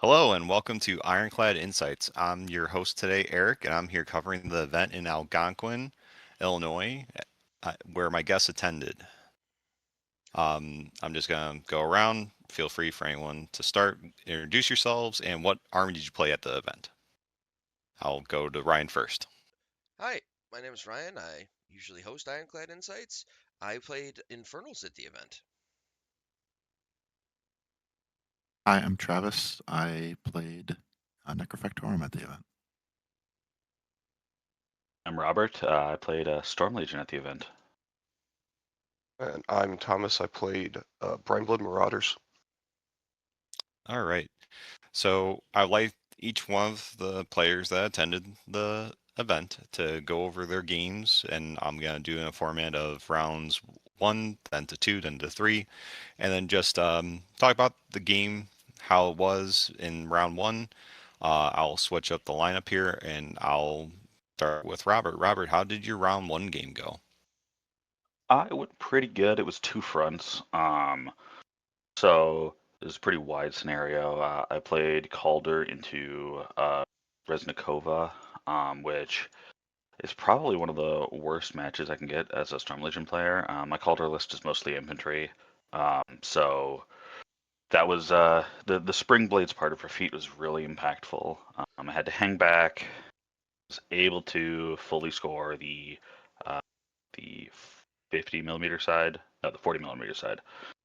Hello and welcome to Ironclad Insights. I'm your host today, Eric, and I'm here covering the event in Algonquin, Illinois, where my guests attended. I'm just going to go around. Feel free for anyone to start, introduce yourselves, and what army did you play at the event? I'll go to Ryan first. Hi, my name is Ryan. I usually host Ironclad Insights. I played Infernals at the event. Hi, I'm Travis. I played Necrofactorum at the event. I'm Robert. I played Storm Legion at the event. And I'm Thomas. I played Brimeblood Marauders. All right. So I like each one of the players that attended the event to go over their games, and I'm gonna do in a format of rounds one, then to two, then to three, and then just talk about the game, how it was in round one. I'll switch up the lineup here, and I'll start with Robert. Robert, how did your round one game go? It went pretty good. It was two fronts. So it was a pretty wide scenario. I played Calder into Reznikova, which is probably one of the worst matches I can get as a Storm Legion player. My Calder list is mostly infantry. So that was the Spring Blades part of her feat was really impactful. I had to hang back, was able to fully score uh, the 50 millimeter side, no, the 40 millimeter side.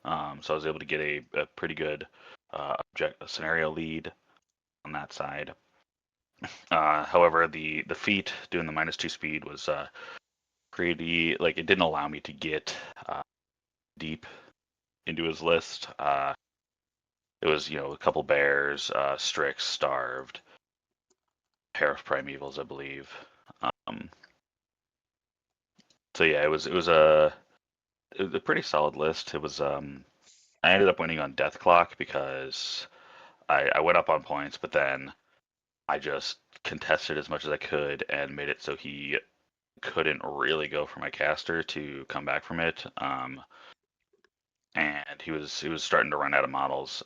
So I was able to get a pretty good scenario lead on that side. However, the feat doing the -2 speed was pretty like it didn't allow me to get uh, deep into his list. It was a couple bears, Strix, starved, pair of primevals, I believe. Um, so yeah, it was a pretty solid list. It was I ended up winning on Death Clock because I went up on points, but then I just contested as much as I could and made it so he couldn't really go for my caster to come back from it. And he was starting to run out of models.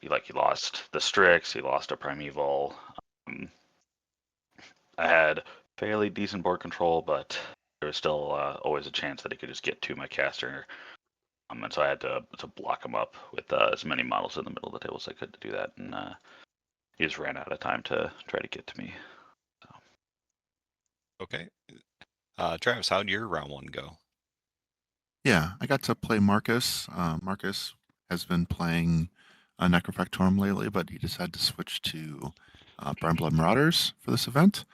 He lost the Strix, he lost a Primeval. Um, I had fairly decent board control, but there was still always a chance that he could just get to my caster. And so I had to block him up with as many models in the middle of the table as I could to do that. And he just ran out of time to try to get to me. So. Okay. Travis, how did your round one go? Yeah, I got to play Marcus. Marcus has been playing Necrofactorum lately, but he decided to switch to Brimeblood Marauders for this event.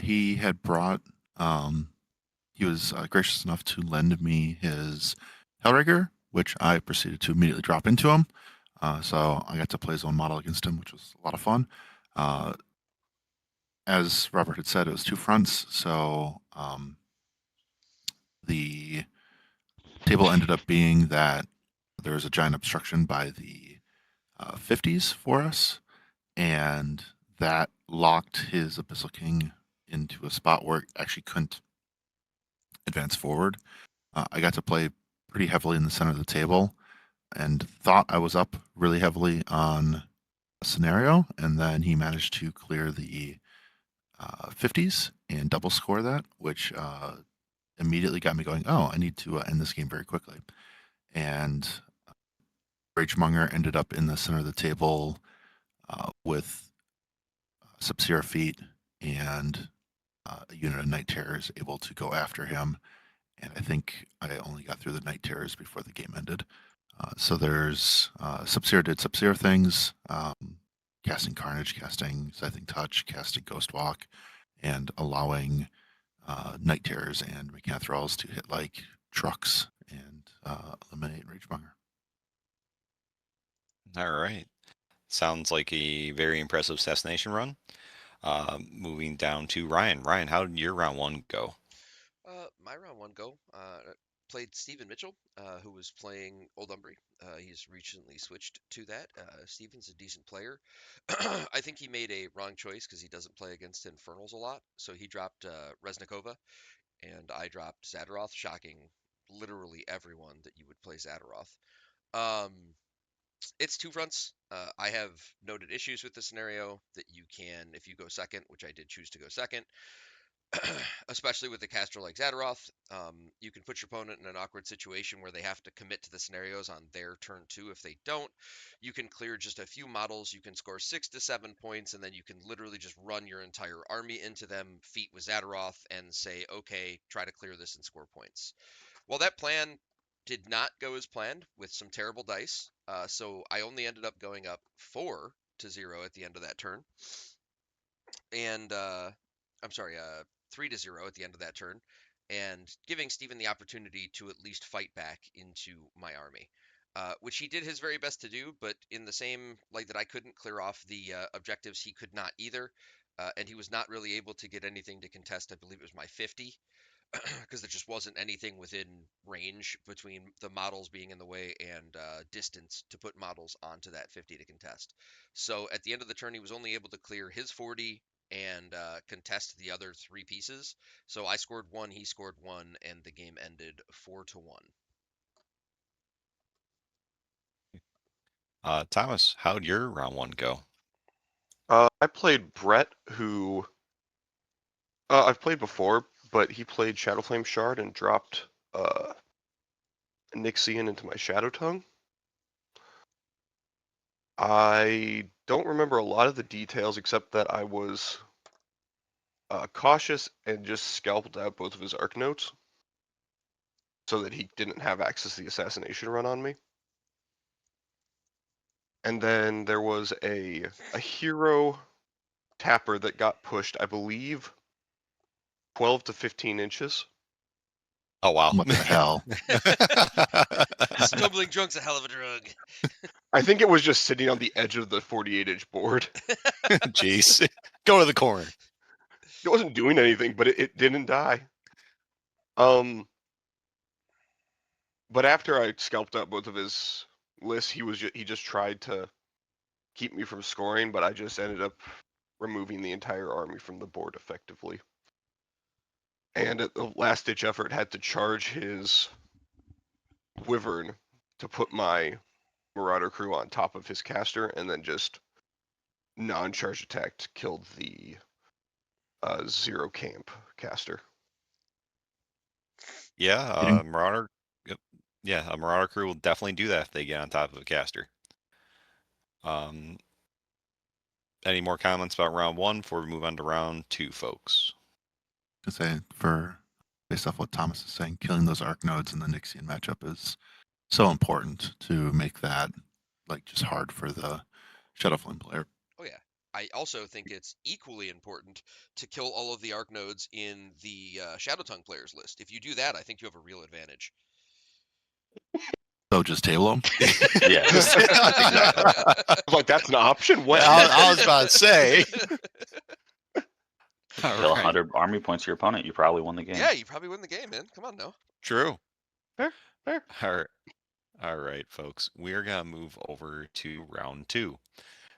He had brought, he was gracious enough to lend me his Hellrigger, which I proceeded to immediately drop into him. So I got to play his own model against him, which was a lot of fun. Uh, as Robert had said, it was two fronts. So the table ended up being that there was a giant obstruction by the 50s for us, and that locked his Abyssal King into a spot where it actually couldn't advance forward. I got to play pretty heavily in the center of the table and thought I was up really heavily on a scenario, and then he managed to clear the 50s and double score that, which immediately got me going, oh, I need to end this game very quickly. And Ragemonger ended up in the center of the table with Sub-Zero feet and a unit of Night Terrors able to go after him. And I think I only got through the Night Terrors before the game ended. So there's Sub-Zero did Sub-Zero things, casting Carnage, casting Scything Touch, casting Ghost Walk, and allowing Night Terrors and Mechanothralls to hit like trucks and eliminate Ragemonger. All right. Sounds like a very impressive assassination run. Moving down to Ryan. Ryan, how did your round one go? My round one go played Stephen Mitchell, who was playing Old Umbry. He's recently switched to that. Stephen's a decent player. I think he made a wrong choice because he doesn't play against Infernals a lot. So he dropped Reznikova, and I dropped Zadaroth, shocking literally everyone that you would play Zadaroth. Um, It's two fronts. I have noted issues with the scenario that you can, if you go second, which I did choose to go second, especially with the caster like Zadaroth, you can put your opponent in an awkward situation where they have to commit to the scenarios on their turn two. If they don't, you can clear just a few models, you can score 6 to 7 points, and then you can literally just run your entire army into them, feat with Zadaroth, and say, okay, try to clear this and score points. Well, that plan did not go as planned with some terrible dice, so I only ended up going up 4-0 at the end of that turn, and I'm sorry, 3-0 at the end of that turn, and giving Steven the opportunity to at least fight back into my army. Which he did his very best to do, but in the same light that I couldn't clear off the objectives, he could not either, and he was not really able to get anything to contest. I believe it was my 50, because there just wasn't anything within range between the models being in the way and distance to put models onto that 50 to contest. So at the end of the turn, he was only able to clear his 40 and contest the other 3 pieces. So I scored 1, he scored 1, and the game ended 4-1. Thomas, how'd your round one go? I played Brett, who I've played before, but he played Shadowflame Shard and dropped Nixian into my Shadow Tongue. I don't remember a lot of the details except that I was cautious and just scalped out both of his Arc Notes so that he didn't have access to the assassination run on me. And then there was a hero tapper that got pushed, I believe, 12 to 15 inches. Oh, wow. What the hell? Stumbling drunk's a hell of a drug. I think it was just sitting on the edge of the 48-inch board. Jeez. Go to the corner. It wasn't doing anything, but it didn't die. But after I scalped out both of his lists, he just tried to keep me from scoring, but I just ended up removing the entire army from the board effectively. And at the last ditch effort, had to charge his Wyvern to put my Marauder crew on top of his caster, and then just non-charge attack killed the zero camp caster. Yeah, Marauder. Yep. Yeah, a Marauder crew will definitely do that if they get on top of a caster. Any more comments about round one before we move on to round two, folks? To say, for based off what Thomas is saying, killing those arc nodes in the Nixian matchup is so important to make that like just hard for the Shadowflame player. Oh yeah. I also think it's equally important to kill all of the arc nodes in the Shadow Tongue players list. If you do that, I think you have a real advantage. So just table them. Yeah, Exactly. I was like, that's an option? When? I was about to say. All kill right. 100 army points to your opponent, you probably won the game. Yeah, you probably win the game, man. Come on now. True. Fair. All right, folks. We're going to move over to round two.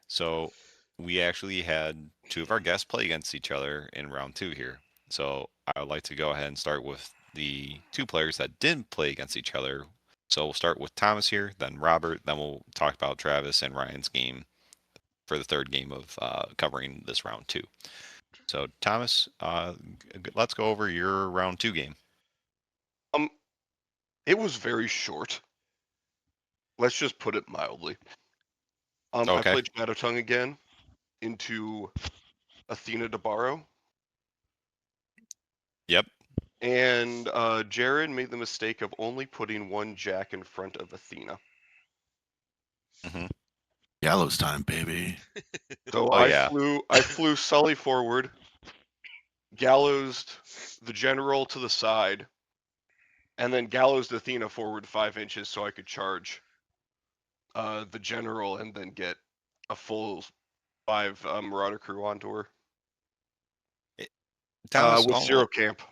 So we actually had two of our guests play against each other in round two here. So I would like to go ahead and start with the two players that didn't play against each other. So we'll start with Thomas here, then Robert, then we'll talk about Travis and Ryan's game for the third game of covering this round two. So Thomas, let's go over your round two game. It was very short. Let's just put it mildly. I Okay. played Shadow Tongue again into Athena to borrow. Yep. And Jared made the mistake of only putting one jack in front of Athena. Mm-hmm. Gallows time, baby. So Oh, yeah. I flew Sully forward, gallowsed the general to the side, and then gallowsed Athena forward 5 inches so I could charge the general and then get a full 5 Marauder crew onto her. Thomas, with zero camp.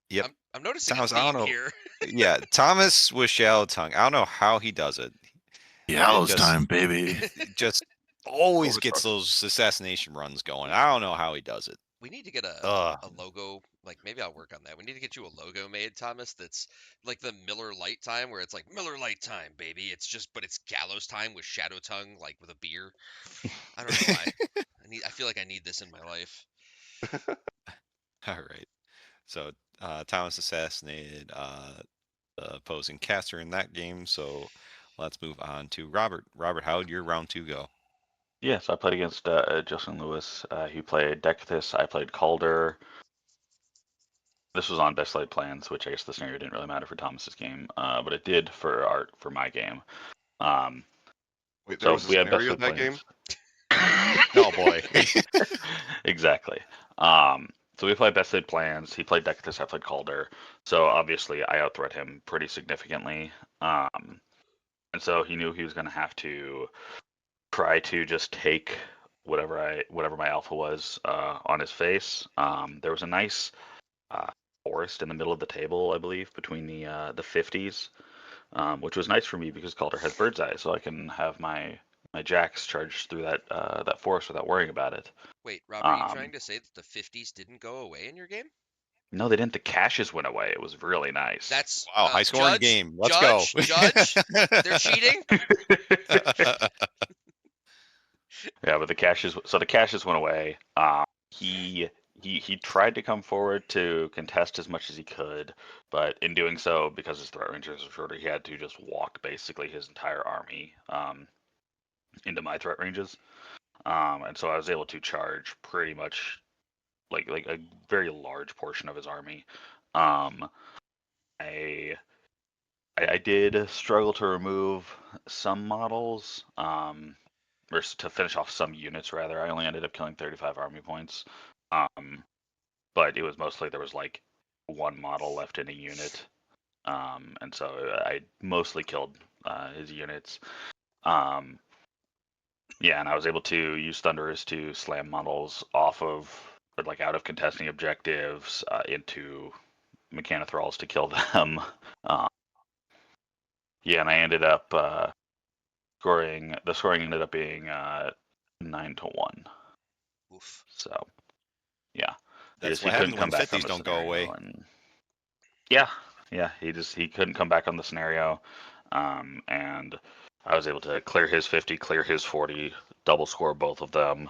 Yep. I'm noticing Thomas, a I don't theme know. here. Yeah, Thomas with Shadow Tongue. I don't know how he does it. Gallows just- time, baby. Just always Overcharge. gets those assassination runs going. I don't know how he does it. We need to get Ugh. a logo. Like maybe I'll work on that. We need to get you a logo made, Thomas. That's like the Miller Lite time, where it's like Miller Lite time, baby. It's just, but it's Gallows time with Shadow Tongue, like with a beer. I don't know why. I feel like I need this in my life. All right. So Thomas assassinated the opposing caster in that game. So let's move on to Robert. Robert, how did your round two go? Yeah, so I played against Justin Lewis. He played Dectus. I played Calder. This was on best laid plans, which I guess the scenario didn't really matter for Thomas's game, but it did for my game. Um, Wait, there so was a we had best scenario in laid that game? plans. Oh boy. Exactly. Um, so we played best laid plans. He played Dectus. I played Calder. So obviously I outthreat him pretty significantly. And so he knew he was going to have to try to just take whatever my alpha was on his face. There was a nice uh, forest in the middle of the table, I believe, between the 50s, which was nice for me because Calder has bird's eye, so I can have my jacks charged through that forest without worrying about it. Wait, Rob, are you trying Um, to say that the 50s didn't go away in your game? no, they didn't. The caches went away. It was really nice. That's Wow, high scoring Judge, game. Let's go. Judge. They're cheating. Yeah, but the caches went away. He he tried to come forward to contest as much as he could, but in doing so, because his threat ranges were shorter, he had to just walk basically his entire army into my threat ranges. And so I was able to charge pretty much like a very large portion of his army. Um, I I did struggle to remove some models. Or to finish off some units rather. I only ended up killing 35 army points. But it was mostly there was like one model left in a unit. And so I mostly killed his units. Um, yeah, and I was able to use Thunderous to slam models off of, or like out of contesting objectives into Mechanothralls to kill them. Uh, yeah, and I ended up scoring. The scoring ended up being 9-1. Oof. So yeah, That's he what couldn't happens come when back on 50s the don't go scenario, away. and yeah, he couldn't come back on the scenario, and I was able to clear his 50, clear his 40, double score both of them,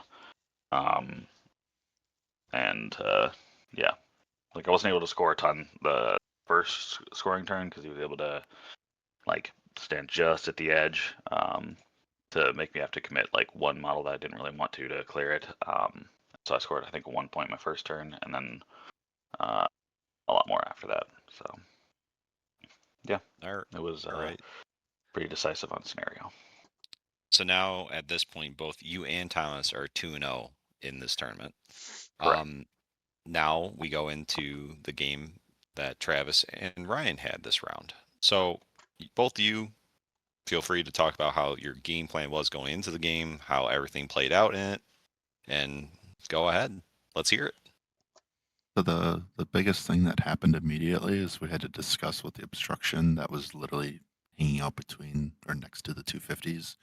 um, and yeah, like I wasn't able to score a ton the first scoring turn because he was able to like stand just at the edge, to make me have to commit like one model that I didn't really want to clear it. So I scored I think 1 point my first turn, and then uh, a lot more after that. So yeah, All it was right. pretty decisive on scenario. So now at this point, both you and Thomas are 2-0 in this tournament. Correct. Now we go into the game that Travis and Ryan had this round. So both of you feel free to talk about how your game plan was going into the game, how everything played out in it, and go ahead. Let's hear it. So the biggest thing that happened immediately is we had to discuss what the obstruction that was literally hanging out between or next to the 250s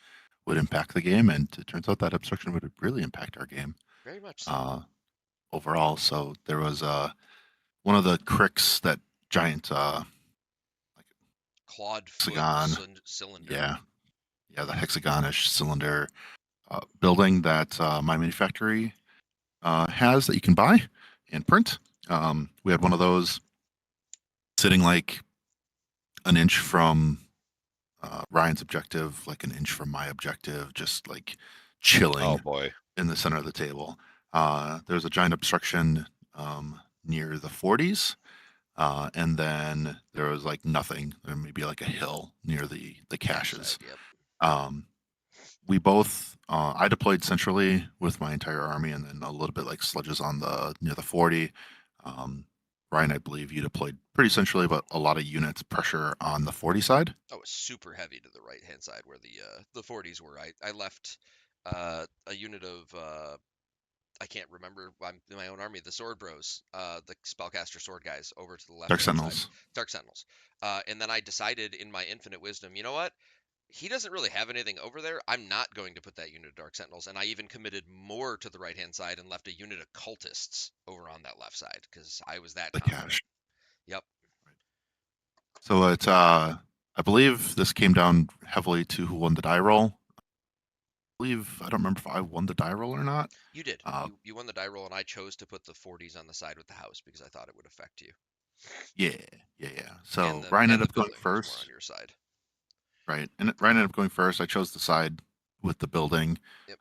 would impact the game, and it turns out that obstruction would really impact our game Very much so. overall. So there was one of the cricks, that giant like Clawed foot hexagon, cylinder. yeah, the hexagonish cylinder building that my manufactory has that you can buy and print. We had one of those sitting like an inch from Ryan's objective, like an inch from my objective, just like Oh chilling boy. in the center of the table. There's a giant obstruction near the 40s, and then there was like nothing. There may be like a hill near the Cash side. caches. Yep. Um, we both I deployed centrally with my entire army, and then a little bit like sludges on the near the 40. Um, Ryan, I believe you deployed pretty centrally, but a lot of units pressure on the 40 side. Oh, it's super heavy to the right hand side where the 40s were. I left a unit of I can't remember. I'm in my own army. The Sword Bros, the spellcaster sword guys, over to the left Dark hand side. Sentinels. Dark Sentinels. And then I decided in my infinite wisdom, you know what? he doesn't really have anything over there. I'm not going to put that unit of Dark Sentinels, and I even committed more to the right-hand side and left a unit of cultists over on that left side because I was that The confident. cash. Yep. So it's I believe this came down heavily to who won the die roll. I don't remember if I won the die roll or not. You did. Uh, You won the die roll, and I chose to put the 40s on the side with the house because I thought it would affect you. yeah, yeah. And So the Ryan and ended the up going building was more on first, your side. right? And Ryan ended up going first. I chose the side with the building Yep.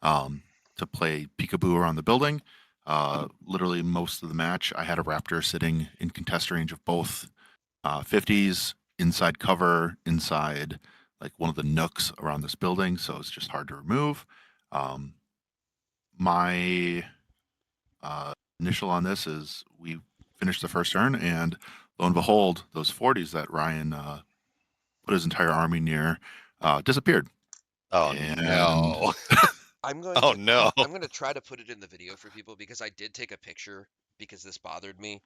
to play peekaboo around the building. Literally most of the match, I had a raptor sitting in contest range of both 50s inside cover, inside like one of the nooks around this building, so it's just hard to remove. Um, my initial on this is we finished the first turn, and lo and behold, those 40s that Ryan put his entire army near disappeared. Oh And no. I'm going Oh to no. I'm going to try to put it in the video for people because I did take a picture because this bothered me.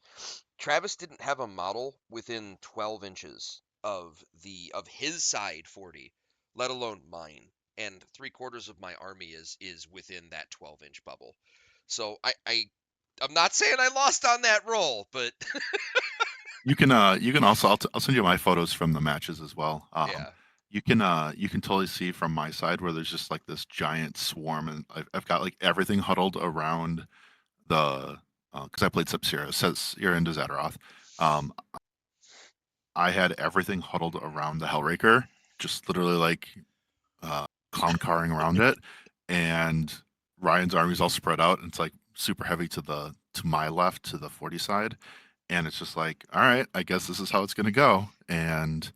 Travis didn't have a model within 12 inches of his side 40, let alone mine. And 3/4 of my army is within that 12-inch bubble. So I'm not saying I lost on that roll, but you can also I'll send you my photos from the matches as well. yeah. You can totally see from my side where there's just like this giant swarm, and I've got like everything huddled around the because I played Sub-Zero, says you're into Zadaroth. Um, I had everything huddled around the Hellraker, just literally like clown carring around it, and Ryan's army's all spread out, and it's like super heavy to my left to the 40 side, and it's just like, all right, I guess this is how it's gonna go. And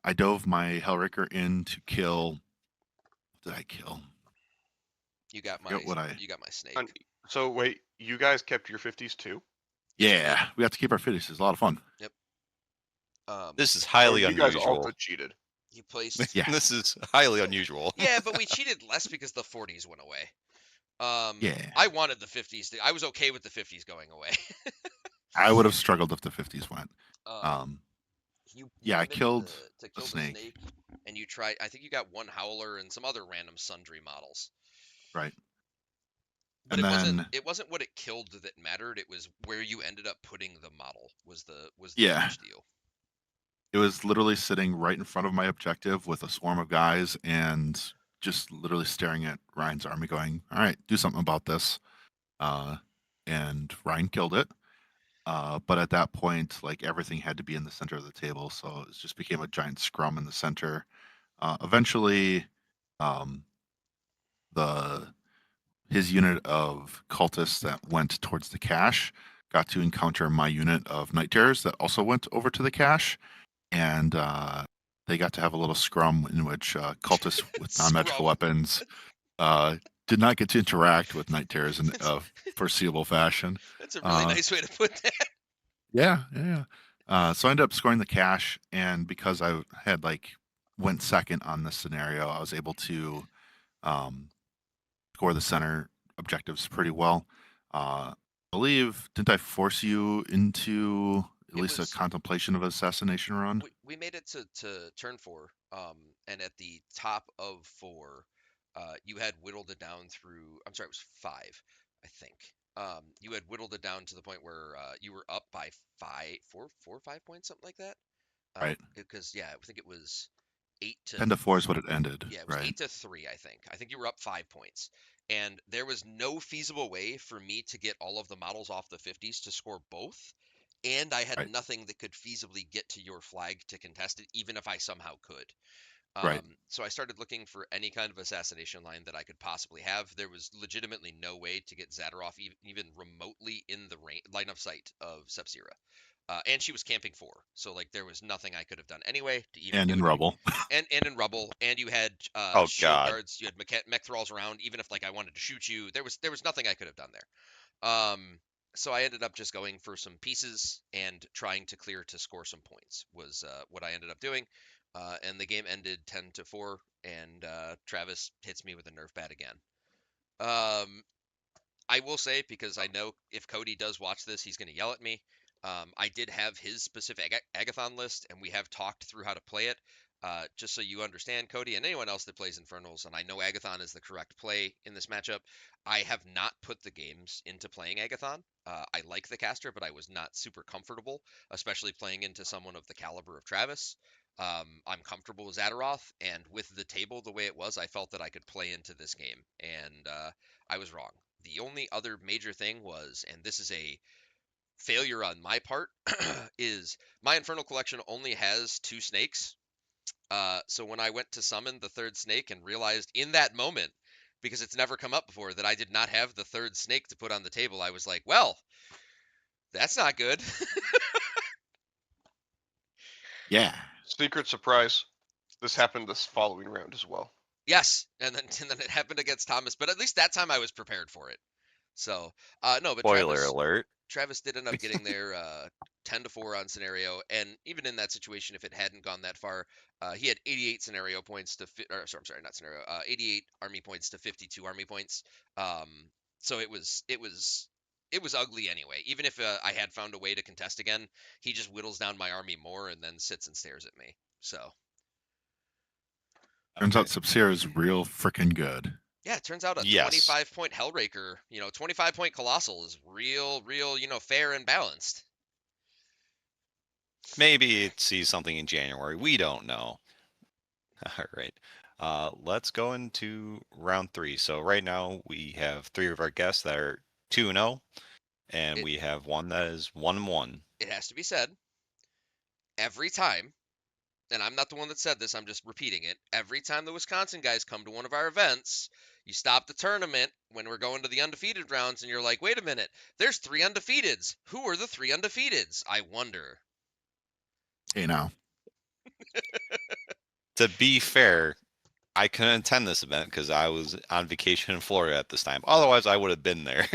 I dove my Hellraker in to kill. What did I kill? You got my Forget what I. you got my snake. And so wait, you guys kept your 50s too? Yes, we did. Yeah, we got to keep our 50s. It's a lot of fun. Yep. This is Or highly you guys also unusual. cheated? You placed Yeah, This is highly unusual. Yeah, but we cheated less because the 40s went away. yeah. I wanted the 50s. I was okay with the 50s going away. I would have struggled if the 50s went. Um, Um, you yeah, I committed killed to a kill the snake. snake, and you tried. I think you got one howler and some other random sundry models. Right. But And then, it wasn't what it killed that mattered. It was where you ended up putting the model was the yeah, huge deal. it was literally sitting right in front of my objective with a swarm of guys and just literally staring at Ryan's army, going, "All right, do something about this." Uh, and Ryan killed it. But at that point, like everything had to be in the center of the table, so it just became a giant scrum in the center. Eventually, um, the his unit of cultists that went towards the cache got to encounter my unit of night terrors that also went over to the cache, and they got to have a little scrum in which cultists with non-magical Scrum. weapons uh, did not get to interact with night terrors in a foreseeable fashion. That's a really Uh, nice way to put that. yeah, yeah. Yeah. So I ended up scoring the cache, and because I had like went second on this scenario, I was able to um, score the center objectives pretty well. I believe, didn't I force you into at It least a was contemplation of assassination run? we made it to turn 4, and at the top of 4, you had whittled it down through. I'm sorry, it was 5, I think. You had whittled it down to the point where you were up by 5 or 5 points, something like that. Right. Because yeah, I think it was 8 to 10 to 4 is what it ended, yeah, it was right? 8 to 3, I think. I think you were up 5 points. And there was no feasible way for me to get all of the models off the 50s to score both. And I had Right. nothing that could feasibly get to your flag to contest it, even if I somehow could. Right. So I started looking for any kind of assassination line that I could possibly have. There was legitimately no way to get Zadaroff even remotely in the line of sight of Sepsira. And she was camping 4, so like there was nothing I could have done anyway to even And do in it rubble. and in rubble, and you had Oh shield god. guards, you had mech thralls around. Even if like I wanted to shoot you, there was nothing I could have done there. So I ended up just going for some pieces and trying to clear to score some points was what I ended up doing. And the game ended 10 to 4, and Travis hits me with a nerf bat again. Um, I will say, because I know if Cody does watch this, he's going to yell at me. I did have his specific Agathon list, and we have talked through how to play it. Just so you understand, Cody, and anyone else that plays Infernals, and I know Agathon is the correct play in this matchup, I have not put the games into playing Agathon. I like the caster, but I was not super comfortable, especially playing into someone of the caliber of Travis. I'm comfortable with Zadaroth, and with the table the way it was, I felt that I could play into this game, and I was wrong. The only other major thing was, and this is a failure on my part, is my Infernal collection only has 2 snakes. So when I went to summon the 3rd snake and realized in that moment, because it's never come up before, that I did not have the 3rd snake to put on the table, I was like, well, that's not good. Yeah. Secret surprise. This happened this following round as well. Yes, and then it happened against Thomas, but at least that time I was prepared for it. So, no, but Spoiler alert. Travis did end up getting there 10-4 on scenario, and even in that situation, if it hadn't gone that far, he had 88 scenario points to, or sorry, I'm sorry, not scenario, 88 army points to 52 army points. Um, so it was ugly anyway. Even if I had found a way to contest again, he just whittles down my army more and then sits and stares at me. So Turns Okay. out Subsera is real freaking good. yeah, it turns out a Yes. 25-point Hellraker, 25-point Colossal is real, fair and balanced. Maybe it sees something in January. We don't know. All right. Let's go into round 3. So right now we have 3 of our guests that are 2-0, and It we have one that is 1-1. it has to be said, every time, and I'm not the one that said this, I'm just repeating it. Every time the Wisconsin guys come to one of our events, you stop the tournament when we're going to the undefeated rounds and you're like, wait a minute, there's 3 undefeateds. Who are the 3 undefeateds? I wonder. Hey, now. To be fair, I couldn't attend this event because I was on vacation in Florida at this time. Otherwise, I would have been there.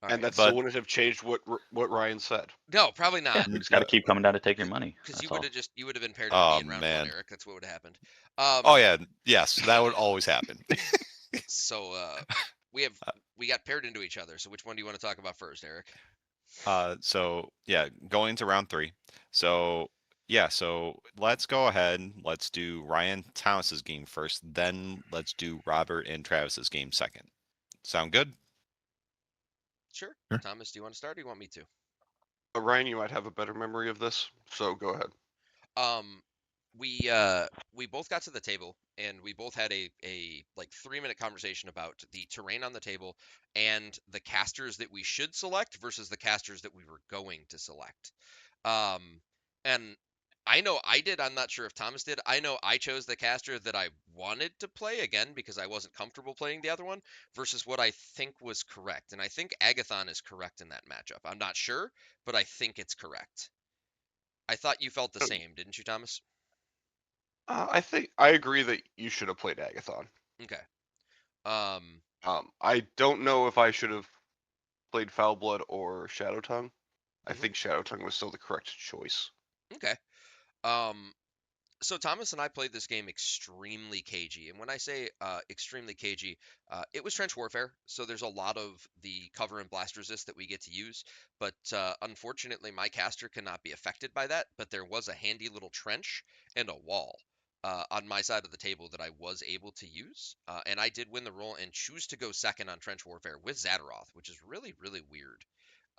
All And right. that still But wouldn't have changed what Ryan said. No, probably Yeah, not. you just got to keep coming down to take your money. Because That's all. you would have been paired into me oh in round 1, man. Eric. That's what would have happened. Oh yeah, yes, that would always happen. So we have we got paired into each other. So which one do you want to talk about first, Eric? So yeah, going into round 3. So yeah, so let's go ahead. Let's do Ryan Thomas's game first. Then let's do Robert and Travis's game second. Sound good? Sure. Sure. Thomas, do you want to start or do you want me to? Ryan, you might have a better memory of this, so go ahead. Um, we both got to the table and we both had a like 3-minute conversation about the terrain on the table and the casters that we should select versus the casters that we were going to select. And I know I did. I'm not sure if Thomas did. I know I chose the caster that I wanted to play again because I wasn't comfortable playing the other one versus what I think was correct. And I think Agathon is correct in that matchup. I'm not sure, but I think it's correct. I thought you felt the same, didn't you, Thomas? I think I agree that you should have played Agathon. Okay. Um, I don't know if I should have played Foul Blood or Shadow Tongue. I mhm, think Shadow Tongue was still the correct choice. okay. Um, so Thomas and I played this game extremely cagey, and when I say extremely cagey, it was trench warfare. So there's a lot of the cover and blast resist that we get to use, but unfortunately, my caster cannot be affected by that. But there was a handy little trench and a wall on my side of the table that I was able to use, and I did win the roll and choose to go second on trench warfare with Zadaroth, which is really weird.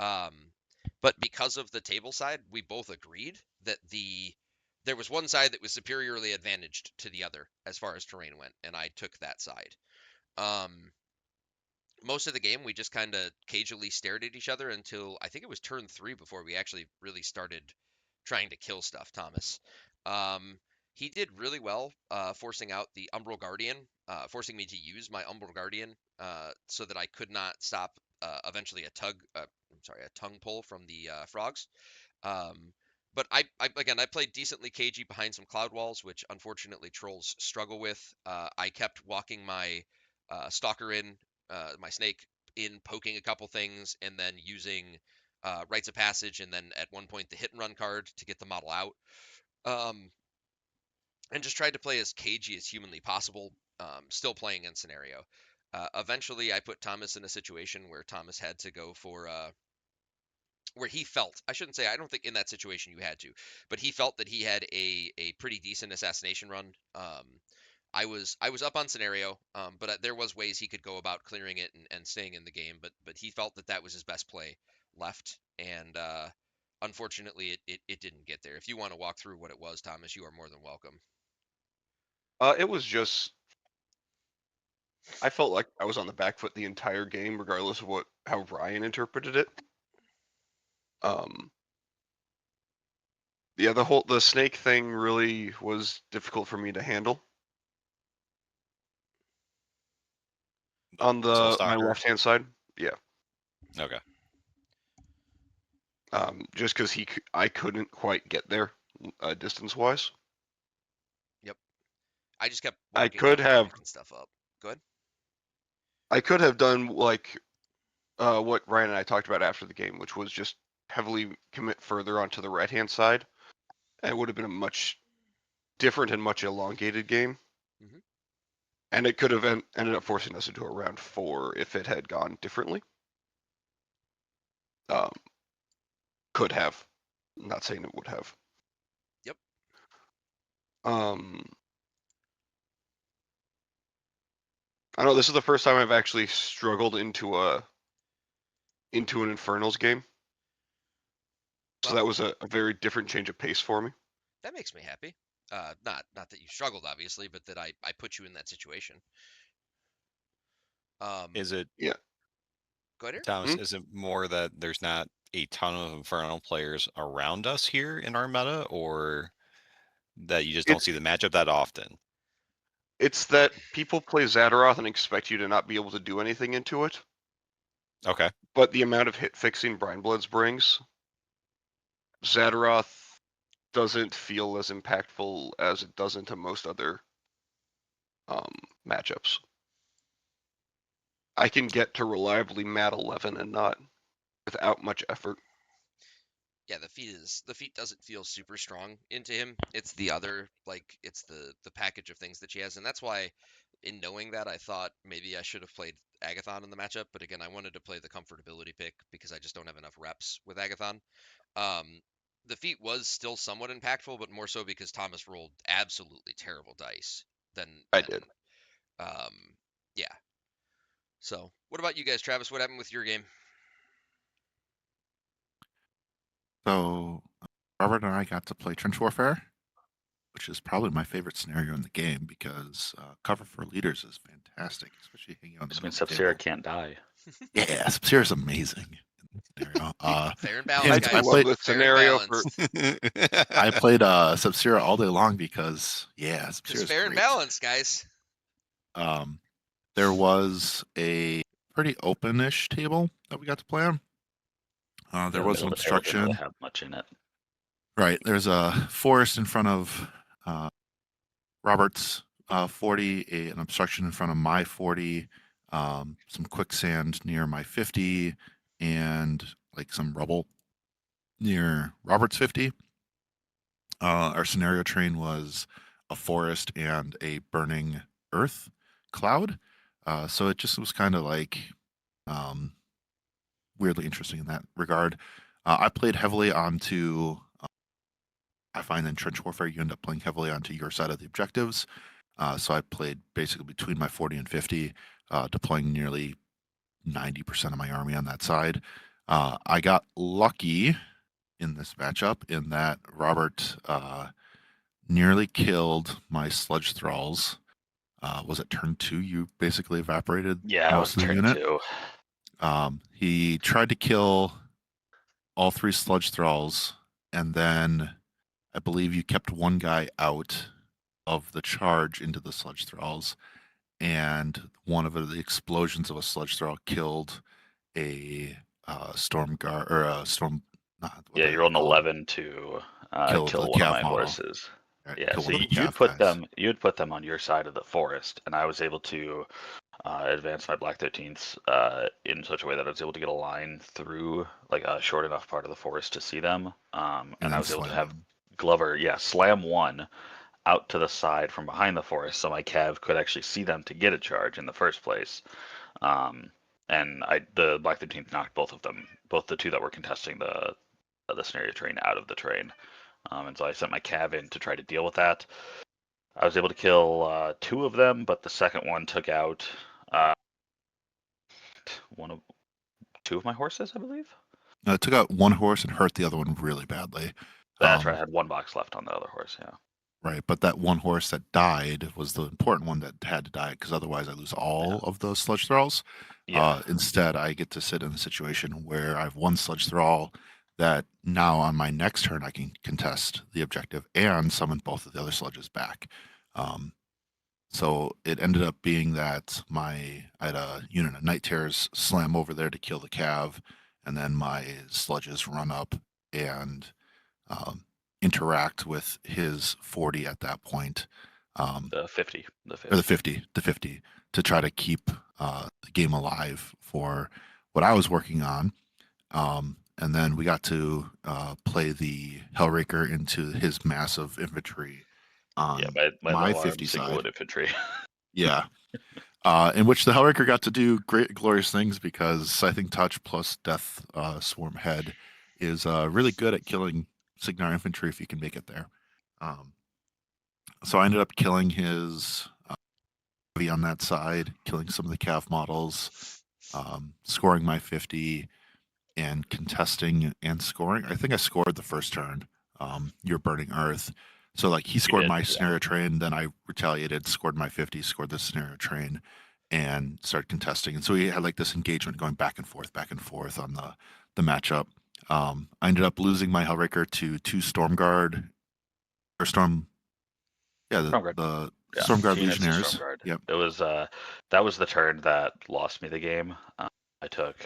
Um, but because of the table side, we both agreed that there was one side that was superiorly advantaged to the other as far as terrain went, and I took that side. Um, Most of the game, we just kind of cagily stared at each other until I think it was turn 3 before we actually really started trying to kill stuff. Thomas, um, he did really well, forcing out the Umbral Guardian, forcing me to use my Umbral Guardian so that I could not stop eventually a tongue pull from the frogs. Um, but again, I played decently cagey behind some cloud walls, which unfortunately trolls struggle with. I kept walking my stalker in, my snake in, poking a couple things, and then using rites of passage, and then at one point the hit and run card to get the model out. Um, and just tried to play as cagey as humanly possible, still playing in scenario. Eventually, I put Thomas in a situation where Thomas had to go for where he felt, I shouldn't say, I don't think in that situation you had to, but he felt that he had a pretty decent assassination run. I was up on scenario, but there was ways he could go about clearing it and staying in the game, but he felt that that was his best play left, and unfortunately it didn't get there. If you want to walk through what it was, Thomas, you are more than welcome. It was just I felt like I was on the back foot the entire game, regardless of how Ryan interpreted it. Yeah, the snake thing really was difficult for me to handle. On Soul my Stalker. left-hand side, yeah. Okay. Just because I couldn't quite get there, distance-wise. Yep. I just kept I walking could down and have picking stuff up. Good. I could have done like what Ryan and I talked about after the game, which was just heavily commit further onto the right-hand side. And it would have been a much different and much elongated game. Mhm. And it could have ended up forcing us into a round 4 if it had gone differently. Could have. I'm not saying it would have. Yep. I know this is the first time I've actually struggled into an Infernals game. So Well, that was a very different change of pace for me. that makes me happy. Not that you struggled, obviously, but that I put you in that situation. Is it, Go ahead, Aaron. Thomas, is it more that there's not a ton of Infernal players around us here in our meta, or that you just don't It's see the matchup that often? it's that people play Zadaroth and expect you to not be able to do anything into it. Okay. But the amount of hit fixing Brinebloods brings, Zadaroth doesn't feel as impactful as it does into most other matchups. I can get to reliably mat 11 and not without much effort. Yeah, the feat doesn't feel super strong into him. It's the other, like, it's the package of things that she has, and that's why, in knowing that, I thought maybe I should have played Agathon in the matchup. But again, I wanted to play the comfortability pick because I just don't have enough reps with Agathon. The feat was still somewhat impactful, but more so because Thomas rolled absolutely terrible dice. Than I than did. um, yeah. So, what about you guys, Travis? What happened with your game? So Robert and I got to play Trench Warfare, which is probably my favorite scenario in the game because cover for leaders is fantastic, especially hanging out in the This middle means of the Sub-Zero table. can't die. Yeah, Sub-Zero is amazing in this scenario. Fair and I balanced, do I guys. love played this Fair and scenario for balanced. I played Sub-Zero all day long because Because Sub-Zero is fair and great. balanced, guys. There was a pretty open-ish table that we got to play on. There The was middle an of the table didn't really obstruction. have much in it. Right. There's a forest in front of Robert's 40, an obstruction in front of my 40, some quicksand near my 50, and like some rubble near Robert's 50. Our scenario train was a forest and a burning earth cloud. So it just was kind of like weirdly interesting in that regard. I played heavily onto. I find in trench warfare you end up playing heavily onto your side of the objectives. So I played basically between my 40 and 50, deploying nearly 90% of my army on that side. I got lucky in this matchup in that Robert nearly killed my sludge thralls. Was it turn 2? You basically evaporated Yeah, it was most of the turn unit. 2. He tried to kill all 3 sludge thralls, and then I believe you kept one guy out of the charge into the sludge thralls, and one of the explosions of a sludge thrall killed a storm guard or a storm. What Yeah, the you hell are they rolled an called? 11 to Killed the kill one of cav my model. horses. Right, Yeah, kill so one of the you'd cav put guys. them on your side of the forest, and I was able to advance my Black 13ths in such a way that I was able to get a line through like a short enough part of the forest to see them, And and I then was able to slam have them. Glover, slam one out to the side from behind the forest, so my cav could actually see them to get a charge in the first place. Um, and the Black 13th knocked both of them, both the two that were contesting the scenario train out of the train. And so I sent my cav in to try to deal with that. I was able to kill 2 of them, but the second one took out uh, 2 of my horses, I believe. It took out one horse and hurt the other one really badly. That's right. I had 1 box left on the other horse. Yeah. Right, but that one horse that died was the important one that had to die because otherwise I lose all of those sludge thralls. Yeah. Instead, I get to sit in a situation where I have one sludge thrall that now on my next turn I can contest the objective and summon both of the other sludges back. So it ended up being that I had a unit of night terrors slam over there to kill the cav, and then my sludges run up and interact with his 40 at that point. The 50. Or the 50 to try to keep the game alive for what I was working on. And then we got to play the Hellraker into his massive infantry on my my low 50 arm single side. wood infantry. Yeah. In which the Hellraker got to do great, glorious things because Scything Touch plus Death Swarm Head is really good at killing Signar infantry if you can make it there. So I ended up killing his heavy on that side, killing some of the calf models, scoring my 50, and contesting and scoring. I think I scored the first turn. Your Burning Earth. So like he scored did, my yeah. scenario train, then I retaliated, scored my 50, scored the scenario train, and started contesting. And so we had like this engagement going back and forth on the matchup. I ended up losing my Hellraker to 2 Stormguard or Storm. Yeah, Stormguard. the Yeah, Stormguard 2 units of Legionnaires. Stormguard. Yep. It was that was the turn that lost me the game. I took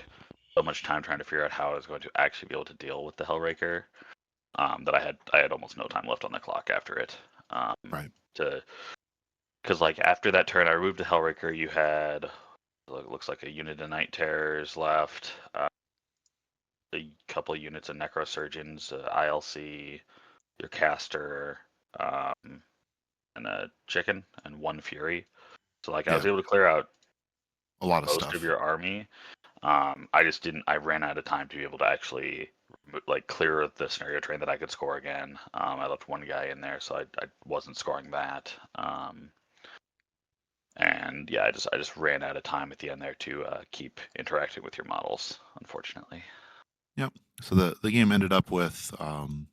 so much time trying to figure out how I was going to actually be able to deal with the Hellraker that I had almost no time left on the clock after it. Right. Because like after that turn, I removed the Hellraker. You had it looks like a unit of Night Terrors left, a couple of units of Necrosurgeons, ILC, your caster, and a chicken, and 1 Fury. So like I was Yeah. able to clear out A lot of most stuff. of your army. I just didn't. I ran out of time to be able to actually like clear the scenario train that I could score again. I left 1 guy in there, so I wasn't scoring that. And yeah, I just ran out of time at the end there to keep interacting with your models, unfortunately. Yep. So the game ended up with one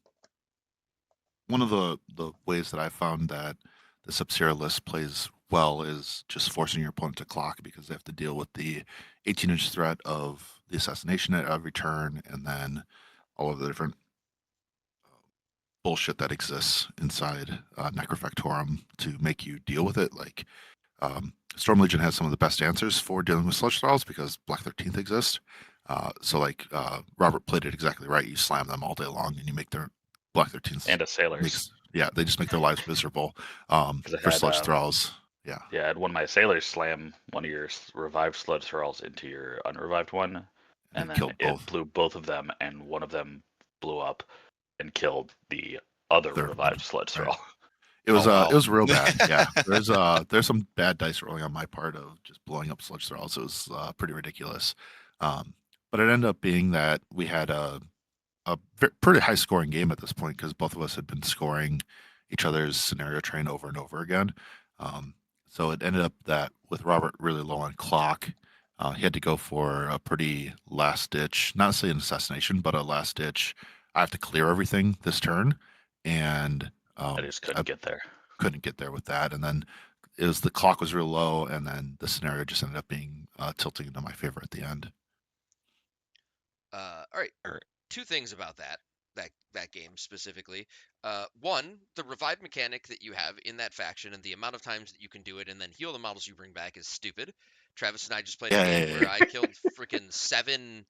of the ways that I found that the Sub-Zero list plays well is just forcing your opponent to clock because they have to deal with the 18-inch threat of the assassination at every turn and then all of the different bullshit that exists inside Necrofactorum to make you deal with it. Like Storm Legion has some of the best answers for dealing with sludge thralls because Black 13th exists. So like Robert played it exactly right. You slam them all day long and you make their Black 13th And a sailors. they just make their lives miserable I for had, sludge thralls. Yeah. Yeah, I had one of my sailors slam one of your revived sludge thralls into your unrevived one, and It then killed it both. blew both of them, and one of them blew up and killed the other Third revived one. sludge Right. thrall. It was Oh, it was real wow. bad. Yeah. There's some bad dice rolling on my part of just blowing up sludge thralls. It was pretty ridiculous. But it ended up being that we had a pretty high scoring game at this point because both of us had been scoring each other's scenario train over and over again. So it ended up that with Robert really low on clock, he had to go for a pretty last ditch, not necessarily an assassination, but a last ditch. I have to clear everything this turn, and I just I couldn't get there. couldn't get there with that. And then the clock was real low, and then the scenario just ended up being tilting into my favor at the end. All right. All right. 2 things about that game specifically. One, the revive mechanic that you have in that faction and the amount of times that you can do it and then heal the models you bring back is stupid. Travis and I just played a game where I killed freaking 7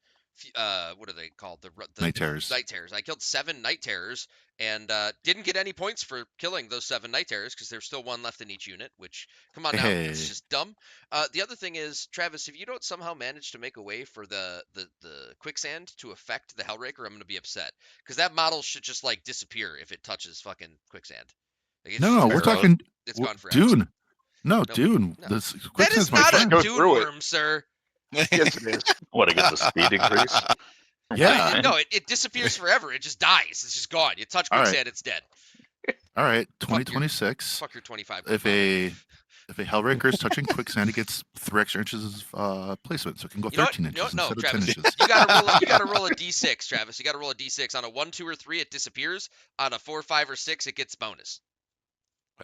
what are they called? The Night terrors. Night Terrors. I killed 7 Night Terrors and didn't get any points for killing those 7 Night Terrors because there's still 1 left in each unit, which, come on now, Hey. that's just dumb. The other thing is, Travis, if you don't somehow manage to make a way for the quicksand to affect the Hellraker, I'm going to be upset because that model should just like disappear if it touches fucking quicksand. Like, it's No, just we're gone. talking It's gone forever. Dune. No, Nope. Dune. No. This That quicksand's is my not friend. a Go dune through it. worm, sir. Yes, it is. What, it gets a speed increase? Yeah. No, it disappears forever. It just dies. It's just gone. You touch All right. quicksand, it's dead. All right. Fuck your 2026. fuck your 25 point If model. a Hellraker is touching quicksand, it gets 3 extra inches of placement, so it can go You know what? 13 You know inches what? No, instead of 10 Travis. inches. You gotta roll. You gotta roll a d6, Travis. You gotta roll a d6. On a 1, 2, or 3, it disappears. On a 4, 5, or 6, it gets bonus.